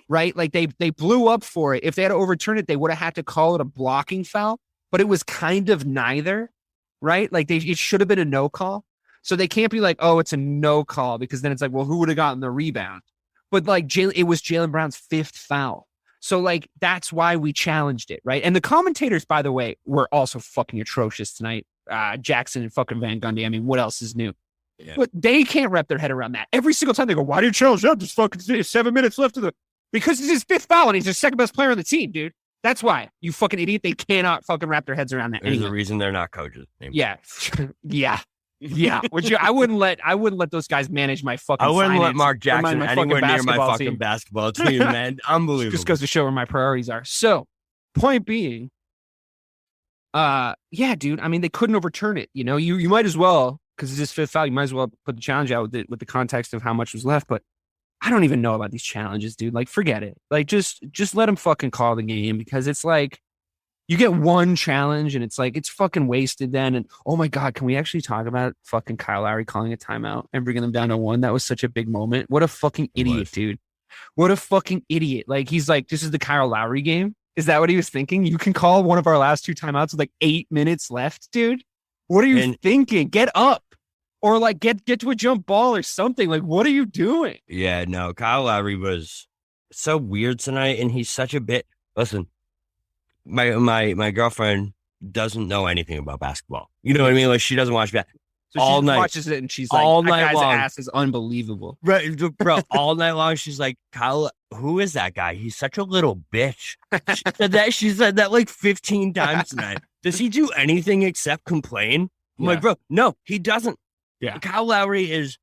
Right? Like they blew up for it. If they had to overturn it, they would have had to call it a blocking foul, but it was kind of neither, right? Like it should have been a no call. So they can't be like, oh, it's a no call because then it's like, well, who would have gotten the rebound? But like it was Jaylen Brown's 5th foul. So like, that's why we challenged it. Right. And the commentators, by the way, were also fucking atrocious tonight. Jackson and fucking Van Gundy. I mean, what else is new? Yeah. But they can't wrap their head around that. Every single time they go, why do you challenge that? There's fucking 7 minutes left of the... Because it's his 5th foul and he's the second best player on the team, dude. That's why. You fucking idiot. They cannot fucking wrap their heads around that. There's a reason they're not coaches. Yeah. Yeah. I wouldn't let those guys manage my fucking I wouldn't let Mark finance or Jackson my anywhere near my fucking team. basketball team, man. Unbelievable. Just goes to show where my priorities are. So, point being, yeah, dude. I mean, they couldn't overturn it. You know, you might as well, because it's his 5th foul. You might as well put the challenge out with the context of how much was left. But I don't even know about these challenges, dude. Like, forget it. Like, just let him fucking call the game, because it's like you get one challenge and it's like it's fucking wasted then. And oh my God, can we actually talk about fucking Kyle Lowry calling a timeout and bringing them down to 1? That was such a big moment. What a fucking idiot, dude. What a fucking idiot. Like, he's like, this is the Kyle Lowry game. Is that what he was thinking? You can call one of our last 2 timeouts with like 8 minutes left, dude. What are you thinking? Get up. Or like get to a jump ball or something. Like, what are you doing? Yeah, no, Kyle Lowry was so weird tonight, and he's such a bit. Listen, my girlfriend doesn't know anything about basketball. You know what I mean? Like, she doesn't watch basketball. So all she night. watches it and she's like, all that night guy's long. ass is unbelievable. Right, bro, all night long, she's like, Kyle, who is that guy? He's such a little bitch. She said that like 15 times tonight. Does he do anything except complain? I'm like, bro, no, he doesn't. Yeah. Kyle Lowry is,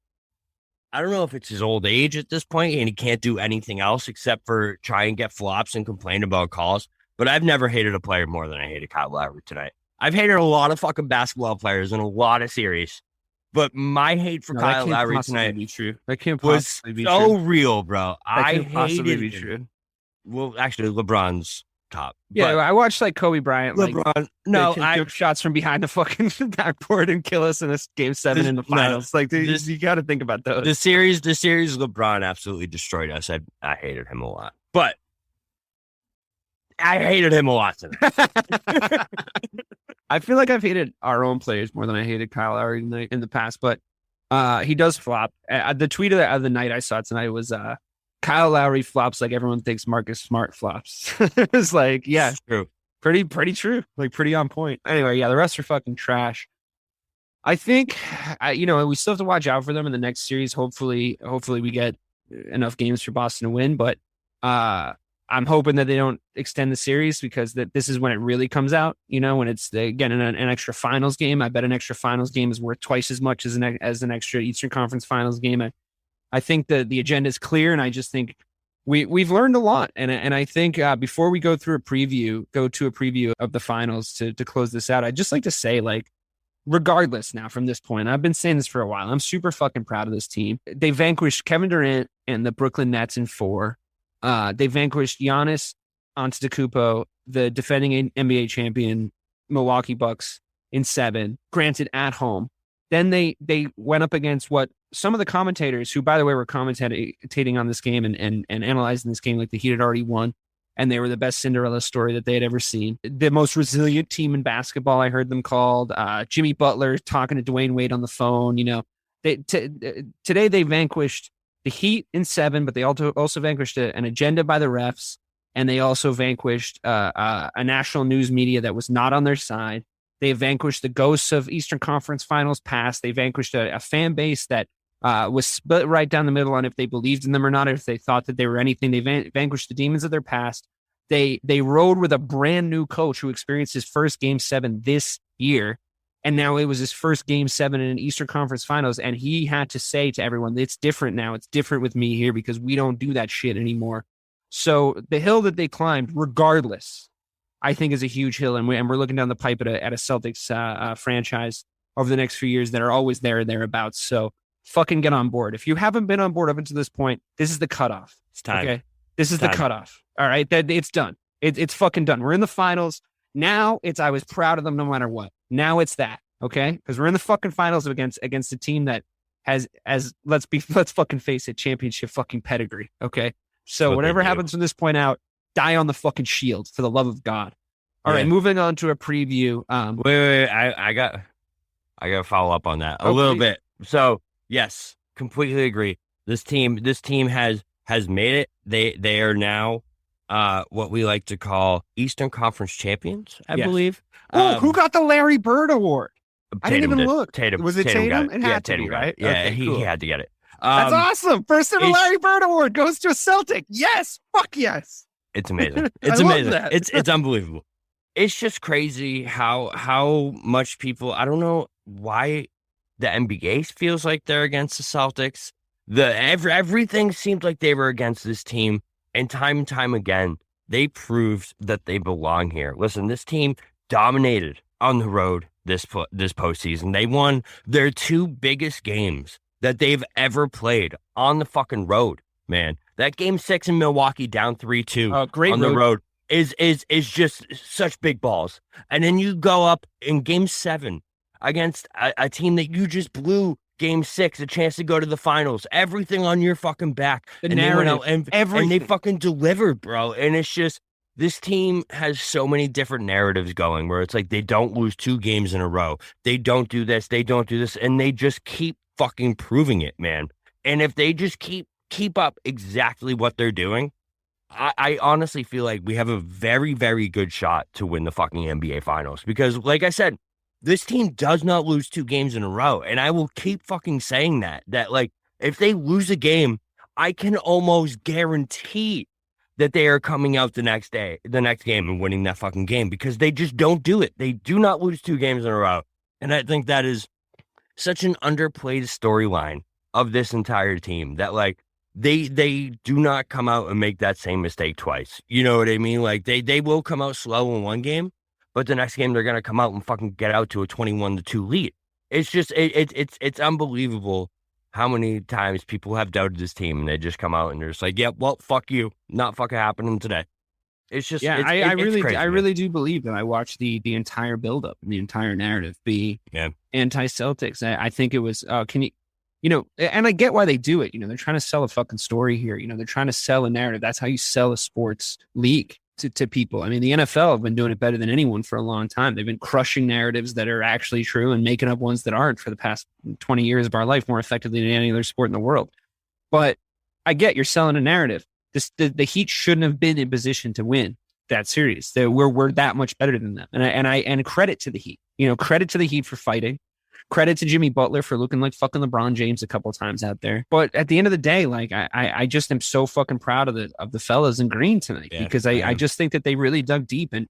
I don't know if it's his old age at this point and he can't do anything else except for try and get flops and complain about calls. But I've never hated a player more than I hated Kyle Lowry tonight. I've hated a lot of fucking basketball players in a lot of series. But my hate for Kyle Lowry tonight That can't was possibly be so true. real, bro. I hated be it. true. Well, actually, LeBron's top. Yeah, but I watched like Kobe Bryant. LeBron, I took shots from behind the fucking backboard and kill us in this game 7 in the finals. You got to think about those. the series LeBron absolutely destroyed us. I hated him a lot, but I hated him a lot tonight. I feel like I've hated our own players more than I hated Kyle Lowry in the past, but he does flop. The tweet of the night I saw tonight was Kyle Lowry flops like everyone thinks Marcus Smart flops. It was like, yeah, true. Pretty true. Like, pretty on point. Anyway, yeah, the rest are fucking trash. I think, we still have to watch out for them in the next series. Hopefully we get enough games for Boston to win, but I'm hoping that they don't extend the series, because this is when it really comes out, when it's, again, an extra finals game. I bet an extra finals game is worth twice as much as an extra Eastern Conference finals game. I think the agenda is clear, and I just think we've learned a lot. And I think before we go to a preview of the finals to close this out, I'd just like to say, like, regardless now from this point, I've been saying this for a while, I'm super fucking proud of this team. They vanquished Kevin Durant and the Brooklyn Nets in 4. They vanquished Giannis Antetokounmpo, the defending NBA champion Milwaukee Bucks, in 7, granted at home. Then they went up against what some of the commentators, who, by the way, were commentating on this game and analyzing this game like the Heat had already won, and they were the best Cinderella story that they had ever seen. The most resilient team in basketball, I heard them called. Jimmy Butler talking to Dwayne Wade on the phone. Today they vanquished the Heat in 7, but they also vanquished an agenda by the refs, and they also vanquished a national news media that was not on their side. They vanquished the ghosts of Eastern Conference Finals past. They vanquished a fan base that was split right down the middle on if they believed in them or not, or if they thought that they were anything. They vanquished the demons of their past. They rode with a brand new coach who experienced his first Game 7 this year. And now it was his first Game 7 in an Eastern Conference Finals. And he had to say to everyone, it's different now. It's different with me here because we don't do that shit anymore. So the hill that they climbed, regardless, I think is a huge hill. And we're looking down the pipe at a Celtics franchise over the next few years that are always there and thereabouts. So fucking get on board. If you haven't been on board up until this point, this is the cutoff. It's time. Okay. This is the cutoff. All right. It's done. It's fucking done. We're in the finals. Now I was proud of them no matter what. Now it's that. Okay. Because we're in the fucking finals against a team that has, let's fucking face it, championship fucking pedigree. Okay. So whatever happens from this point out, die on the fucking shield for the love of God. All right. Moving on to a preview. Wait. I got to follow up on that a little bit. So yes, completely agree. This team has made it. They are now what we like to call Eastern Conference champions, I believe. Who got the Larry Bird Award? I didn't even look. Tatum. Was it Tatum? Tatum? Got It had to be, right? Yeah, Okay, he cool. had to get it. That's awesome. First ever Larry Bird Award goes to a Celtic. Yes. Fuck yes. It's amazing. It's amazing. It's unbelievable. It's just crazy how much people, I don't know why the NBA feels like they're against the Celtics. Everything seemed like they were against this team, and time again, they proved that they belong here. Listen, this team dominated on the road this postseason. They won their 2 biggest games that they've ever played on the fucking road, man. That game 6 in Milwaukee down 3-2 great on the road is just such big balls. And then you go up in game 7 against a team that you just blew game 6, a chance to go to the finals, everything on your fucking back. The narrative, everything. And they fucking delivered, bro. And it's just, this team has so many different narratives going where it's like they don't lose 2 games in a row. They don't do this. They don't do this. And they just keep fucking proving it, man. And if they just keep up exactly what they're doing, I honestly feel like we have a very, very good shot to win the fucking NBA finals. Because like I said, this team does not lose 2 games in a row. And I will keep fucking saying that like, if they lose a game, I can almost guarantee that they are coming out the next game and winning that fucking game, because they just don't do it. They do not lose 2 games in a row. And I think that is such an underplayed storyline of this entire team, that like they do not come out and make that same mistake twice. You know what I mean? Like they will come out slow in one game, but the next game they're going to come out and fucking get out to a 21-2 lead. It's just, it's unbelievable how many times people have doubted this team and they just come out and they're just like, yeah, well, fuck you. Not fucking happening today. It's just, yeah, it's crazy, I really do believe that. I watched the entire buildup and the entire narrative be anti-Celtics. I think it was, and I get why they do it. You know, they're trying to sell a fucking story here. You know, they're trying to sell a narrative. That's how you sell a sports league to people. I mean, the NFL have been doing it better than anyone for a long time. They've been crushing narratives that are actually true and making up ones that aren't for the past 20 years of our life more effectively than any other sport in the world. But I get, you're selling a narrative. The Heat shouldn't have been in position to win that series. We're that much better than them. And credit to the Heat. You know, credit to the Heat for fighting. Credit to Jimmy Butler for looking like fucking LeBron James a couple of times out there. But at the end of the day, like I just am so fucking proud of the fellas in green tonight, because I just think that they really dug deep, and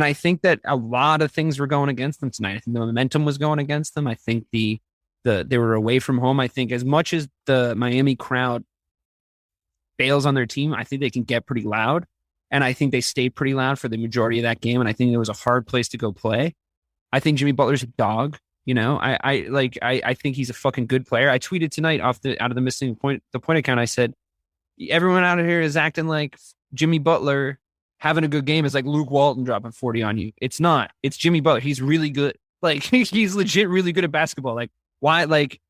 I think that a lot of things were going against them tonight. I think the momentum was going against them. I think they were away from home. I think as much as the Miami crowd bails on their team, I think they can get pretty loud, and I think they stayed pretty loud for the majority of that game. And I think it was a hard place to go play. I think Jimmy Butler's a dog. You know, I think he's a fucking good player. I tweeted tonight out of the missing point, the point account. I said, everyone out of here is acting like Jimmy Butler having a good game is like Luke Walton dropping 40 on you. It's not. It's Jimmy Butler. He's really good. Like, he's legit really good at basketball. Like, why? Like,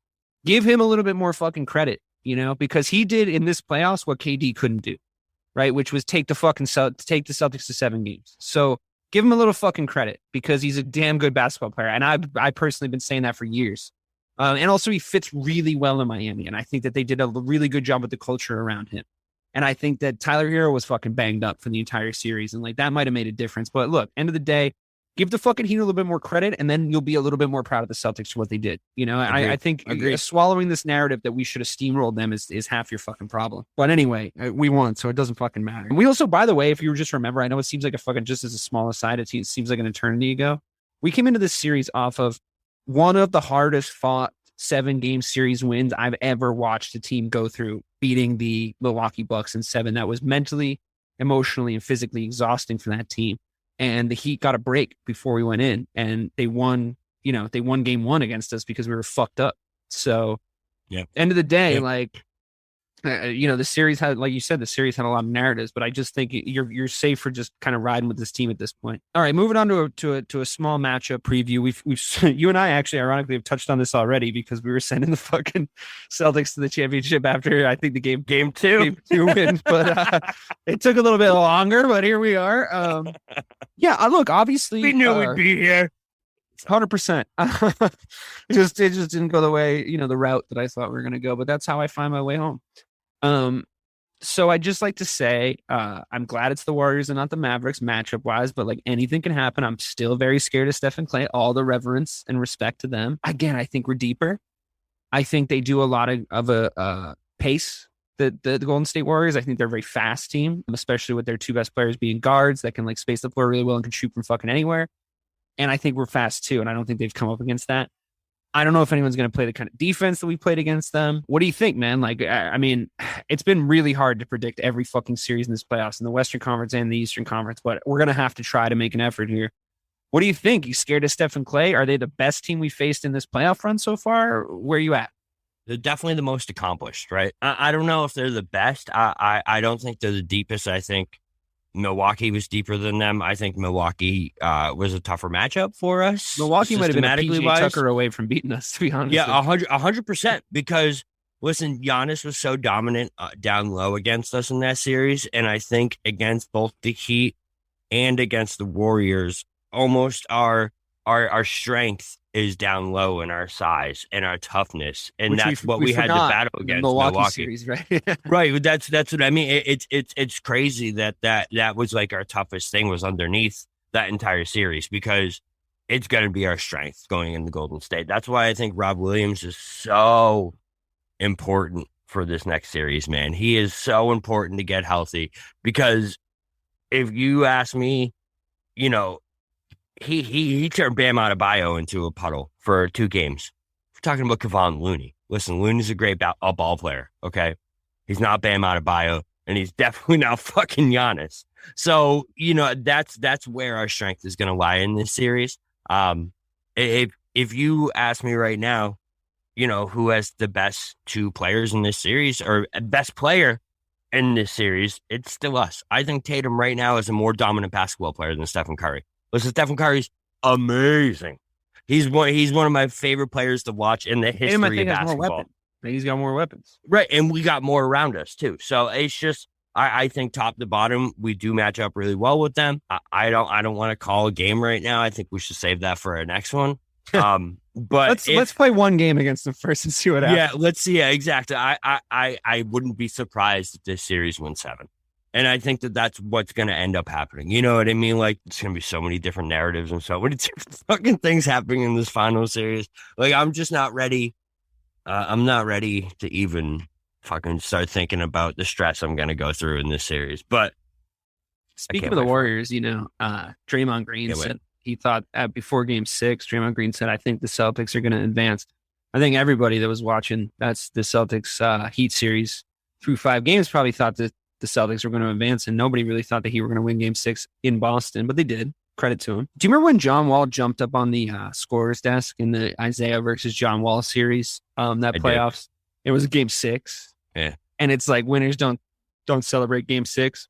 give him a little bit more fucking credit, you know, because he did in this playoffs what KD couldn't do, right? Which was take the Celtics to 7 games. So give him a little fucking credit, because he's a damn good basketball player. And I personally been saying that for years. And also he fits really well in Miami. And I think that they did a really good job with the culture around him. And I think that Tyler Hero was fucking banged up for the entire series. And like, that might've made a difference. But look, end of the day, give the fucking Heat a little bit more credit, and then you'll be a little bit more proud of the Celtics for what they did. You know, I think swallowing this narrative that we should have steamrolled them is half your fucking problem. But anyway, we won, so it doesn't fucking matter. And we also, by the way, if you just remember, I know it seems like a fucking, just as a small aside, it seems like an eternity ago. We came into this series off of one of the hardest fought 7-game series wins I've ever watched a team go through, beating the Milwaukee Bucks in 7. That was mentally, emotionally, and physically exhausting for that team. And the Heat got a break before we went in, and they won game 1 against us because we were fucked up. So end of the day, like, the series had, like you said, the series had a lot of narratives, but I just think you're safe for just kind of riding with this team at this point. All right, moving on to a small matchup preview. We've you and I actually ironically have touched on this already, because we were sending the fucking Celtics to the championship after, I think, the game 2 wins, but it took a little bit longer, but here we are. Look, obviously we knew we'd be here. 100%. It just didn't go the way, the route that I thought we were going to go, but that's how I find my way home. So I'd just like to say, I'm glad it's the Warriors and not the Mavericks matchup wise, but like anything can happen. I'm still very scared of Steph and Clay, all the reverence and respect to them. Again, I think we're deeper. I think they do a lot of a pace. The Golden State Warriors, I think they're a very fast team, especially with their two best players being guards that can like space the floor really well and can shoot from fucking anywhere. And I think we're fast too. And I don't think they've come up against that. I don't know if anyone's going to play the kind of defense that we played against them. What do you think, man? Like, I mean, it's been really hard to predict every fucking series in this playoffs in the Western Conference and the Eastern Conference, but we're going to have to try to make an effort here. What do you think? You scared of Steph and Clay? Are they the best team we faced in this playoff run so far? Where are you at? They're definitely the most accomplished, right? I don't know if they're the best. I don't think they're the deepest. I think Milwaukee was deeper than them. I think Milwaukee was a tougher matchup for us. Milwaukee might have been a PJ Tucker away from beating us, to be honest. Yeah, 100%. Because, listen, Giannis was so dominant down low against us in that series. And I think against both the Heat and against the Warriors, almost our strength is down low in our size and our toughness, and which that's what we had to battle against Milwaukee series, right? Right. That's what I mean. It's crazy that was like our toughest thing was underneath that entire series, because it's going to be our strength going into Golden State. That's why I think Rob Williams is so important for this next series, man. He is so important to get healthy, because if you ask me, you know, he turned Bam Adebayo into a puddle for 2 games. We're talking about Kevon Looney. Listen, Looney's a great ball player, okay? He's not Bam Adebayo, and he's definitely not fucking Giannis. So, you know, that's where our strength is going to lie in this series. If you ask me right now, you know, who has the best 2 players in this series, or best player in this series, it's still us. I think Tatum right now is a more dominant basketball player than Stephen Curry. Listen, Stephen Curry's amazing. He's one of my favorite players to watch in the history of basketball. He's got more weapons. Right, and we got more around us, too. So it's just, I think top to bottom, we do match up really well with them. I don't want to call a game right now. I think we should save that for our next one. But let's play one game against them first and see what happens. Yeah, let's see. Yeah, exactly. I wouldn't be surprised if this series wins 7. And I think that's what's going to end up happening. You know what I mean? Like, it's going to be so many different narratives and so many different fucking things happening in this final series. Like, I'm just not ready. I'm not ready to even fucking start thinking about the stress I'm going to go through in this series. But speaking of the Warriors, you know, Draymond Green said he thought before Game 6, Draymond Green said, I think the Celtics are going to advance. I think everybody that was watching that's the Celtics Heat series through 5 games probably thought that the Celtics were going to advance, and nobody really thought that he were going to win Game 6 in Boston, but they did. Credit to him. Do you remember when John Wall jumped up on the scorer's desk in the Isaiah versus John Wall series, that playoffs? It was Game 6. Yeah. And it's like, winners don't celebrate Game 6.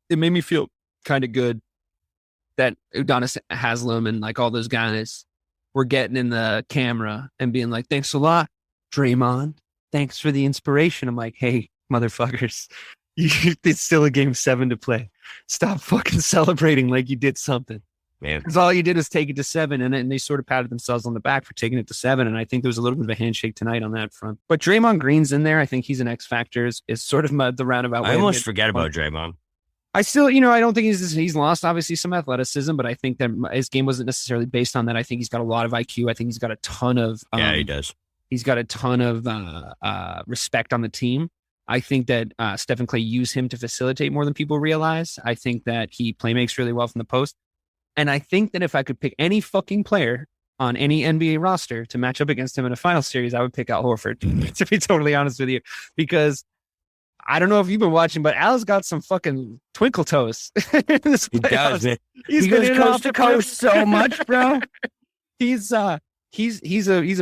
It made me feel kind of good that Udonis Haslem and like all those guys were getting in the camera and being like, thanks a lot, Draymond. Thanks for the inspiration. I'm like, hey, motherfuckers. It's still a Game 7 to play. Stop fucking celebrating like you did something, man. Because all you did is take it to 7, and they sort of patted themselves on the back for taking it to 7. And I think there was a little bit of a handshake tonight on that front. But Draymond Green's in there. I think he's an X factor. Is sort of the roundabout. I almost forget about Draymond. I still, you know, I don't think he's lost obviously some athleticism, but I think that his game wasn't necessarily based on that. I think he's got a lot of IQ. I think he's got a ton of he does. He's got a ton of respect on the team. I think that Stephen Clay used him to facilitate more than people realize. I think that he playmakes really well from the post. And I think that if I could pick any fucking player on any NBA roster to match up against him in a final series, I would pick out Horford, to be totally honest with you. Because I don't know if you've been watching, but Al's got some fucking twinkle toes. In this he does, man. He goes coast to coast so much, bro. He's a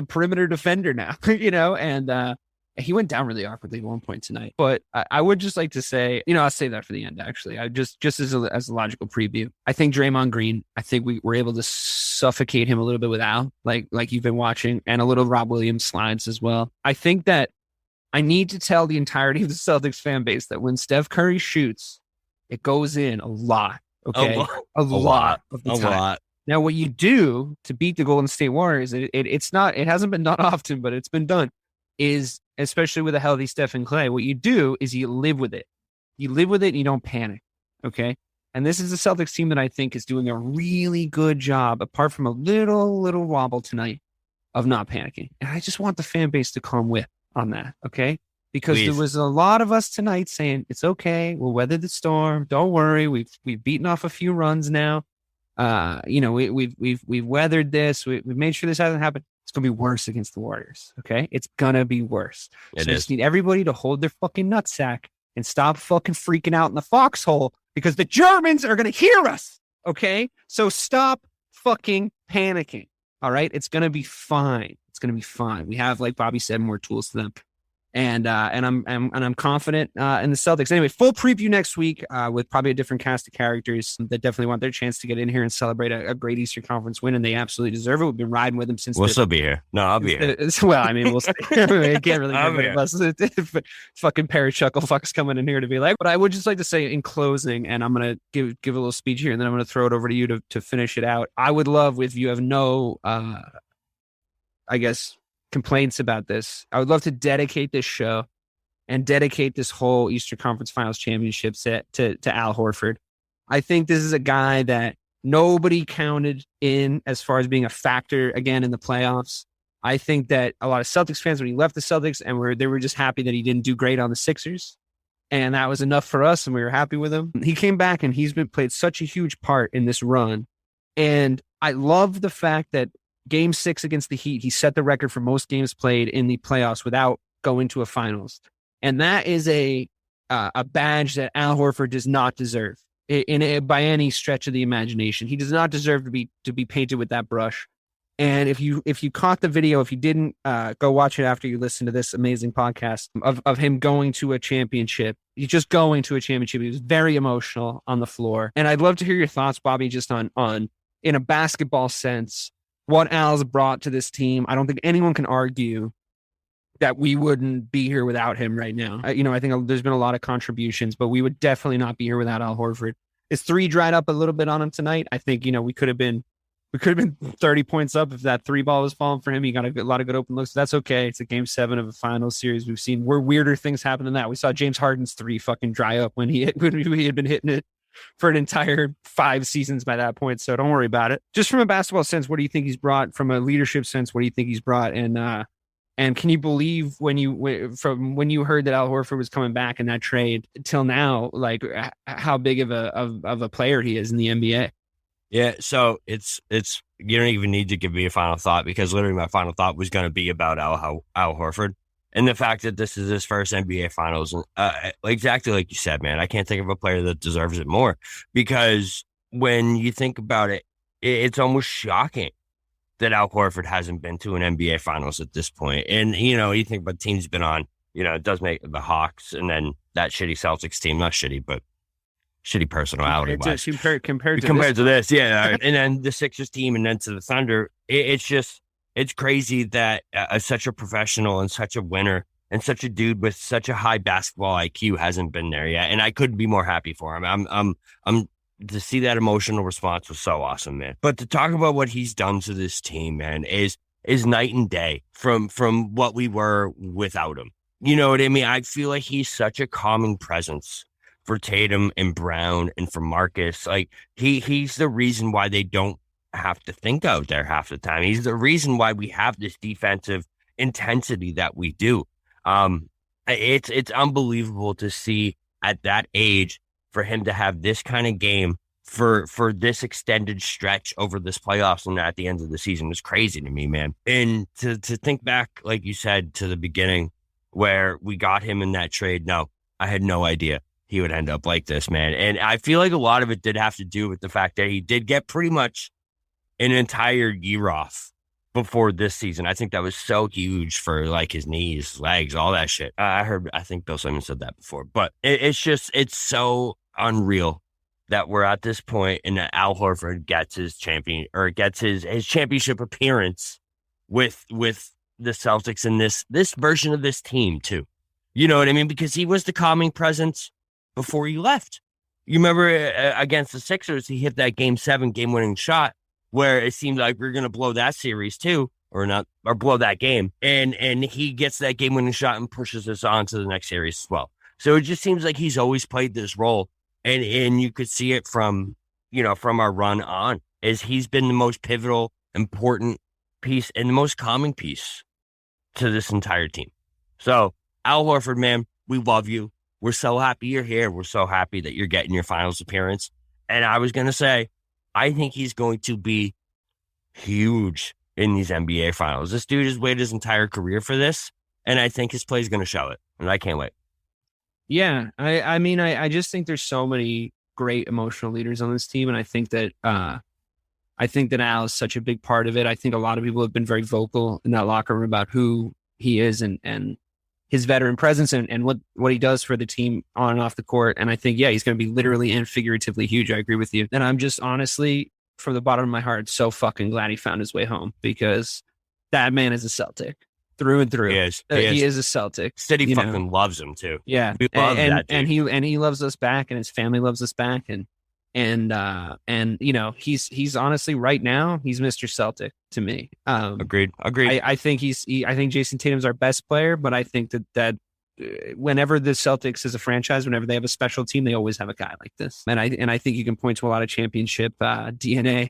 perimeter defender now, you know, and he went down really awkwardly at one point tonight. But I would just like to say, you know, I'll save that for the end, actually. I just as a logical preview. I think Draymond Green, I think we were able to suffocate him a little bit with Al, like you've been watching, and a little Rob Williams slides as well. I think that I need to tell the entirety of the Celtics fan base that when Steph Curry shoots, it goes in a lot. Okay. A lot of the time. Now, what you do to beat the Golden State Warriors, it hasn't been done often, but it's been done, is especially with a healthy Stephen Clay, what you do is you live with it. You live with it and you don't panic. Okay. And this is a Celtics team that I think is doing a really good job, apart from a little wobble tonight, of not panicking. And I just want the fan base to come with on that. Okay. Because there was a lot of us tonight saying, it's okay. We'll weather the storm. Don't worry. We've beaten off a few runs now. We've weathered this. We've made sure this hasn't happened. It's going to be worse against the Warriors. Okay. It's going to be worse. So I just need everybody to hold their fucking nutsack and stop fucking freaking out in the foxhole, because the Germans are going to hear us. Okay. So stop fucking panicking. All right. It's going to be fine. It's going to be fine. We have, like Bobby said, more tools to them. And I'm confident in the Celtics. Anyway, full preview next week with probably a different cast of characters that definitely want their chance to get in here and celebrate a great Eastern Conference win, and they absolutely deserve it. We've been riding with them since. We'll still be here. No, I'll be here. Well, I mean, we'll see. I can't really get fucking Perry Chucklefuck's coming in here to be like. But I would just like to say in closing, and I'm gonna give a little speech here, and then I'm gonna throw it over to you to finish it out. I would love, if you have no, I guess, complaints about this, I would love to dedicate this show and dedicate this whole Eastern Conference Finals championship set to Al Horford. I think this is a guy that nobody counted in as far as being a factor again in the playoffs. I think that a lot of Celtics fans, when he left the Celtics, they were just happy that he didn't do great on the Sixers. And that was enough for us, and we were happy with him. He came back, and he's played such a huge part in this run. And I love the fact that Game 6 against the Heat, he set the record for most games played in the playoffs without going to a finals. And that is a badge that Al Horford does not deserve by any stretch of the imagination. He does not deserve to be painted with that brush. And if you caught the video, if you didn't, go watch it after you listen to this amazing podcast of him going to a championship. He's just going to a championship. He was very emotional on the floor. And I'd love to hear your thoughts, Bobby, just on in a basketball sense, what Al's brought to this team. I don't think anyone can argue that we wouldn't be here without him right now. I think there's been a lot of contributions, but we would definitely not be here without Al Horford. His three dried up a little bit on him tonight. I think, we could have been 30 points up if that three ball was falling for him. He got a lot of good open looks. That's okay. It's a game 7 of a finals series. We've seen weirder things happen than that. We saw James Harden's three fucking dry up when he had been hitting it for an entire 5 seasons by that point. So don't worry about it. Just from a basketball sense, what do you think he's brought? From a leadership sense, what do you think he's brought? And can you believe when you heard that Al Horford was coming back in that trade till now, like how big of a player he is in the NBA? Yeah. So it's you don't even need to give me a final thought, because literally my final thought was going to be about Al Horford. And the fact that this is his first NBA Finals, exactly like you said, man, I can't think of a player that deserves it more, because when you think about it, it's almost shocking that Al Horford hasn't been to an NBA Finals at this point. And, you think about teams been on, it does make the Hawks and then that shitty Celtics team, not shitty, but shitty personality. Compared to this, yeah. And then the Sixers team and then to the Thunder, it's crazy that such a professional and such a winner and such a dude with such a high basketball IQ hasn't been there yet. And I couldn't be more happy for him. I'm to see that emotional response was so awesome, man. But to talk about what he's done to this team, man, is night and day from what we were without him. You know what I mean? I feel like he's such a calming presence for Tatum and Brown and for Marcus. Like he's the reason why they don't have to think out there half the time. He's the reason why we have this defensive intensity that we do. It's unbelievable to see at that age for him to have this kind of game for this extended stretch over this playoffs and at the end of the season is crazy to me, man. And to think back, like you said, to the beginning where we got him in that trade. No, I had no idea he would end up like this, man. And I feel like a lot of it did have to do with the fact that he did get pretty much an entire year off before this season. I think that was so huge for like his knees, legs, all that shit. I think Bill Simmons said that before, but it's so unreal that we're at this point and that Al Horford gets his championship appearance with the Celtics in this version of this team too. You know what I mean? Because he was the calming presence before he left. You remember against the Sixers, he hit that game 7 game-winning shot where it seemed like we were going to blow that series too. or blow that game. And he gets that game winning shot and pushes us on to the next series as well. So it just seems like he's always played this role. And you could see it from our run on, is he's been the most pivotal, important piece and the most calming piece to this entire team. So Al Horford, man, we love you. We're so happy you're here. We're so happy that you're getting your finals appearance. And I was going to say, I think he's going to be huge in these NBA finals. This dude has waited his entire career for this, and I think his play is going to show it. And I can't wait. Yeah, I mean, I just think there's so many great emotional leaders on this team, and I think that Al is such a big part of it. I think a lot of people have been very vocal in that locker room about who he is and his veteran presence and what he does for the team on and off the court. And I think, yeah, he's going to be literally and figuratively huge. I agree with you. And I'm just honestly, from the bottom of my heart, so fucking glad he found his way home, because that man is a Celtic through and through. He is a Celtic. City fucking loves him too. Yeah. We love that dude. And he loves us back, and his family loves us back. And he's honestly right now, he's Mr. Celtic to me. Agreed. I think I think Jayson Tatum's our best player, but I think that whenever the Celtics is a franchise, whenever they have a special team, they always have a guy like this. And I think you can point to a lot of championship DNA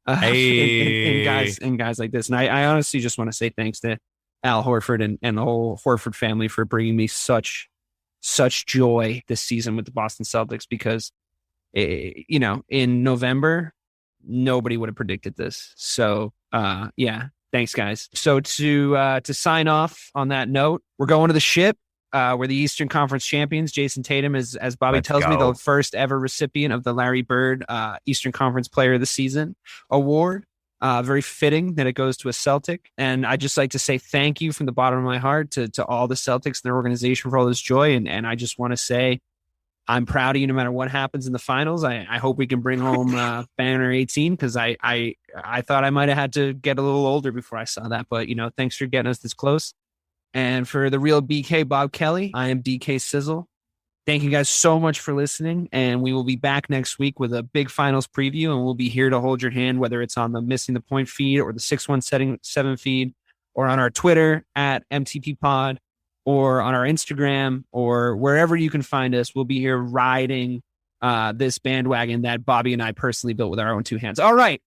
in guys like this. And I honestly just want to say thanks to Al Horford and the whole Horford family for bringing me such joy this season with the Boston Celtics, because in November, nobody would have predicted this. So, yeah, thanks, guys. So to sign off on that note, we're going to the ship. We're the Eastern Conference champions. Jayson Tatum is, as Bobby tells me, the first ever recipient of the Larry Bird Eastern Conference Player of the Season award. Very fitting that it goes to a Celtic. And I'd just like to say thank you from the bottom of my heart to all the Celtics and their organization for all this joy. And I just want to say, I'm proud of you no matter what happens in the finals. I hope we can bring home banner 18, because I thought I might have had to get a little older before I saw that. But, thanks for getting us this close. And for the real BK Bob Kelly, I am DK Sizzle. Thank you guys so much for listening. And we will be back next week with a big finals preview. And we'll be here to hold your hand, whether it's on the Missing the Point feed or the 6177 feed, or on our Twitter at MTP Pod, or on our Instagram, or wherever you can find us. We'll be here riding this bandwagon that Bobby and I personally built with our own two hands. All right.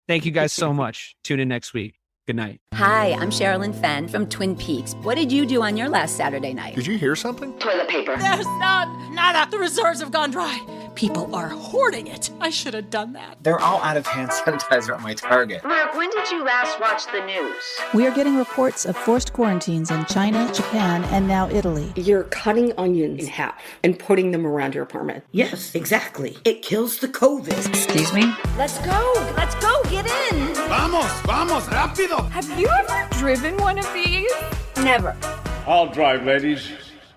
Thank you guys so much. Tune in next week. Good night. Hi, I'm Sherilyn Fenn from Twin Peaks. What did you do on your last Saturday night? Did you hear something? Toilet paper. There's none. Nada. The reserves have gone dry. People are hoarding it. I should have done that. They're all out of hand sanitizer at my Target. Mark, when did you last watch the news? We are getting reports of forced quarantines in China, Japan, and now Italy. You're cutting onions in half and putting them around your apartment. Yes, exactly. It kills the COVID. Excuse me? Let's go. Let's go. Get in. Vamos, rápido. Have you ever driven one of these? Never. I'll drive, ladies.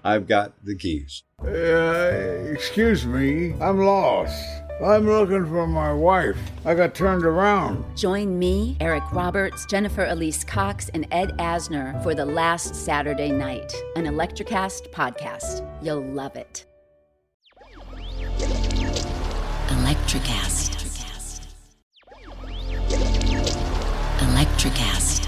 I've got the keys. Excuse me, I'm lost. I'm looking for my wife. I got turned around. Join me, Eric Roberts, Jennifer Elise Cox, and Ed Asner for The Last Saturday Night, an Electricast podcast. You'll love it. Electricast. Electricast.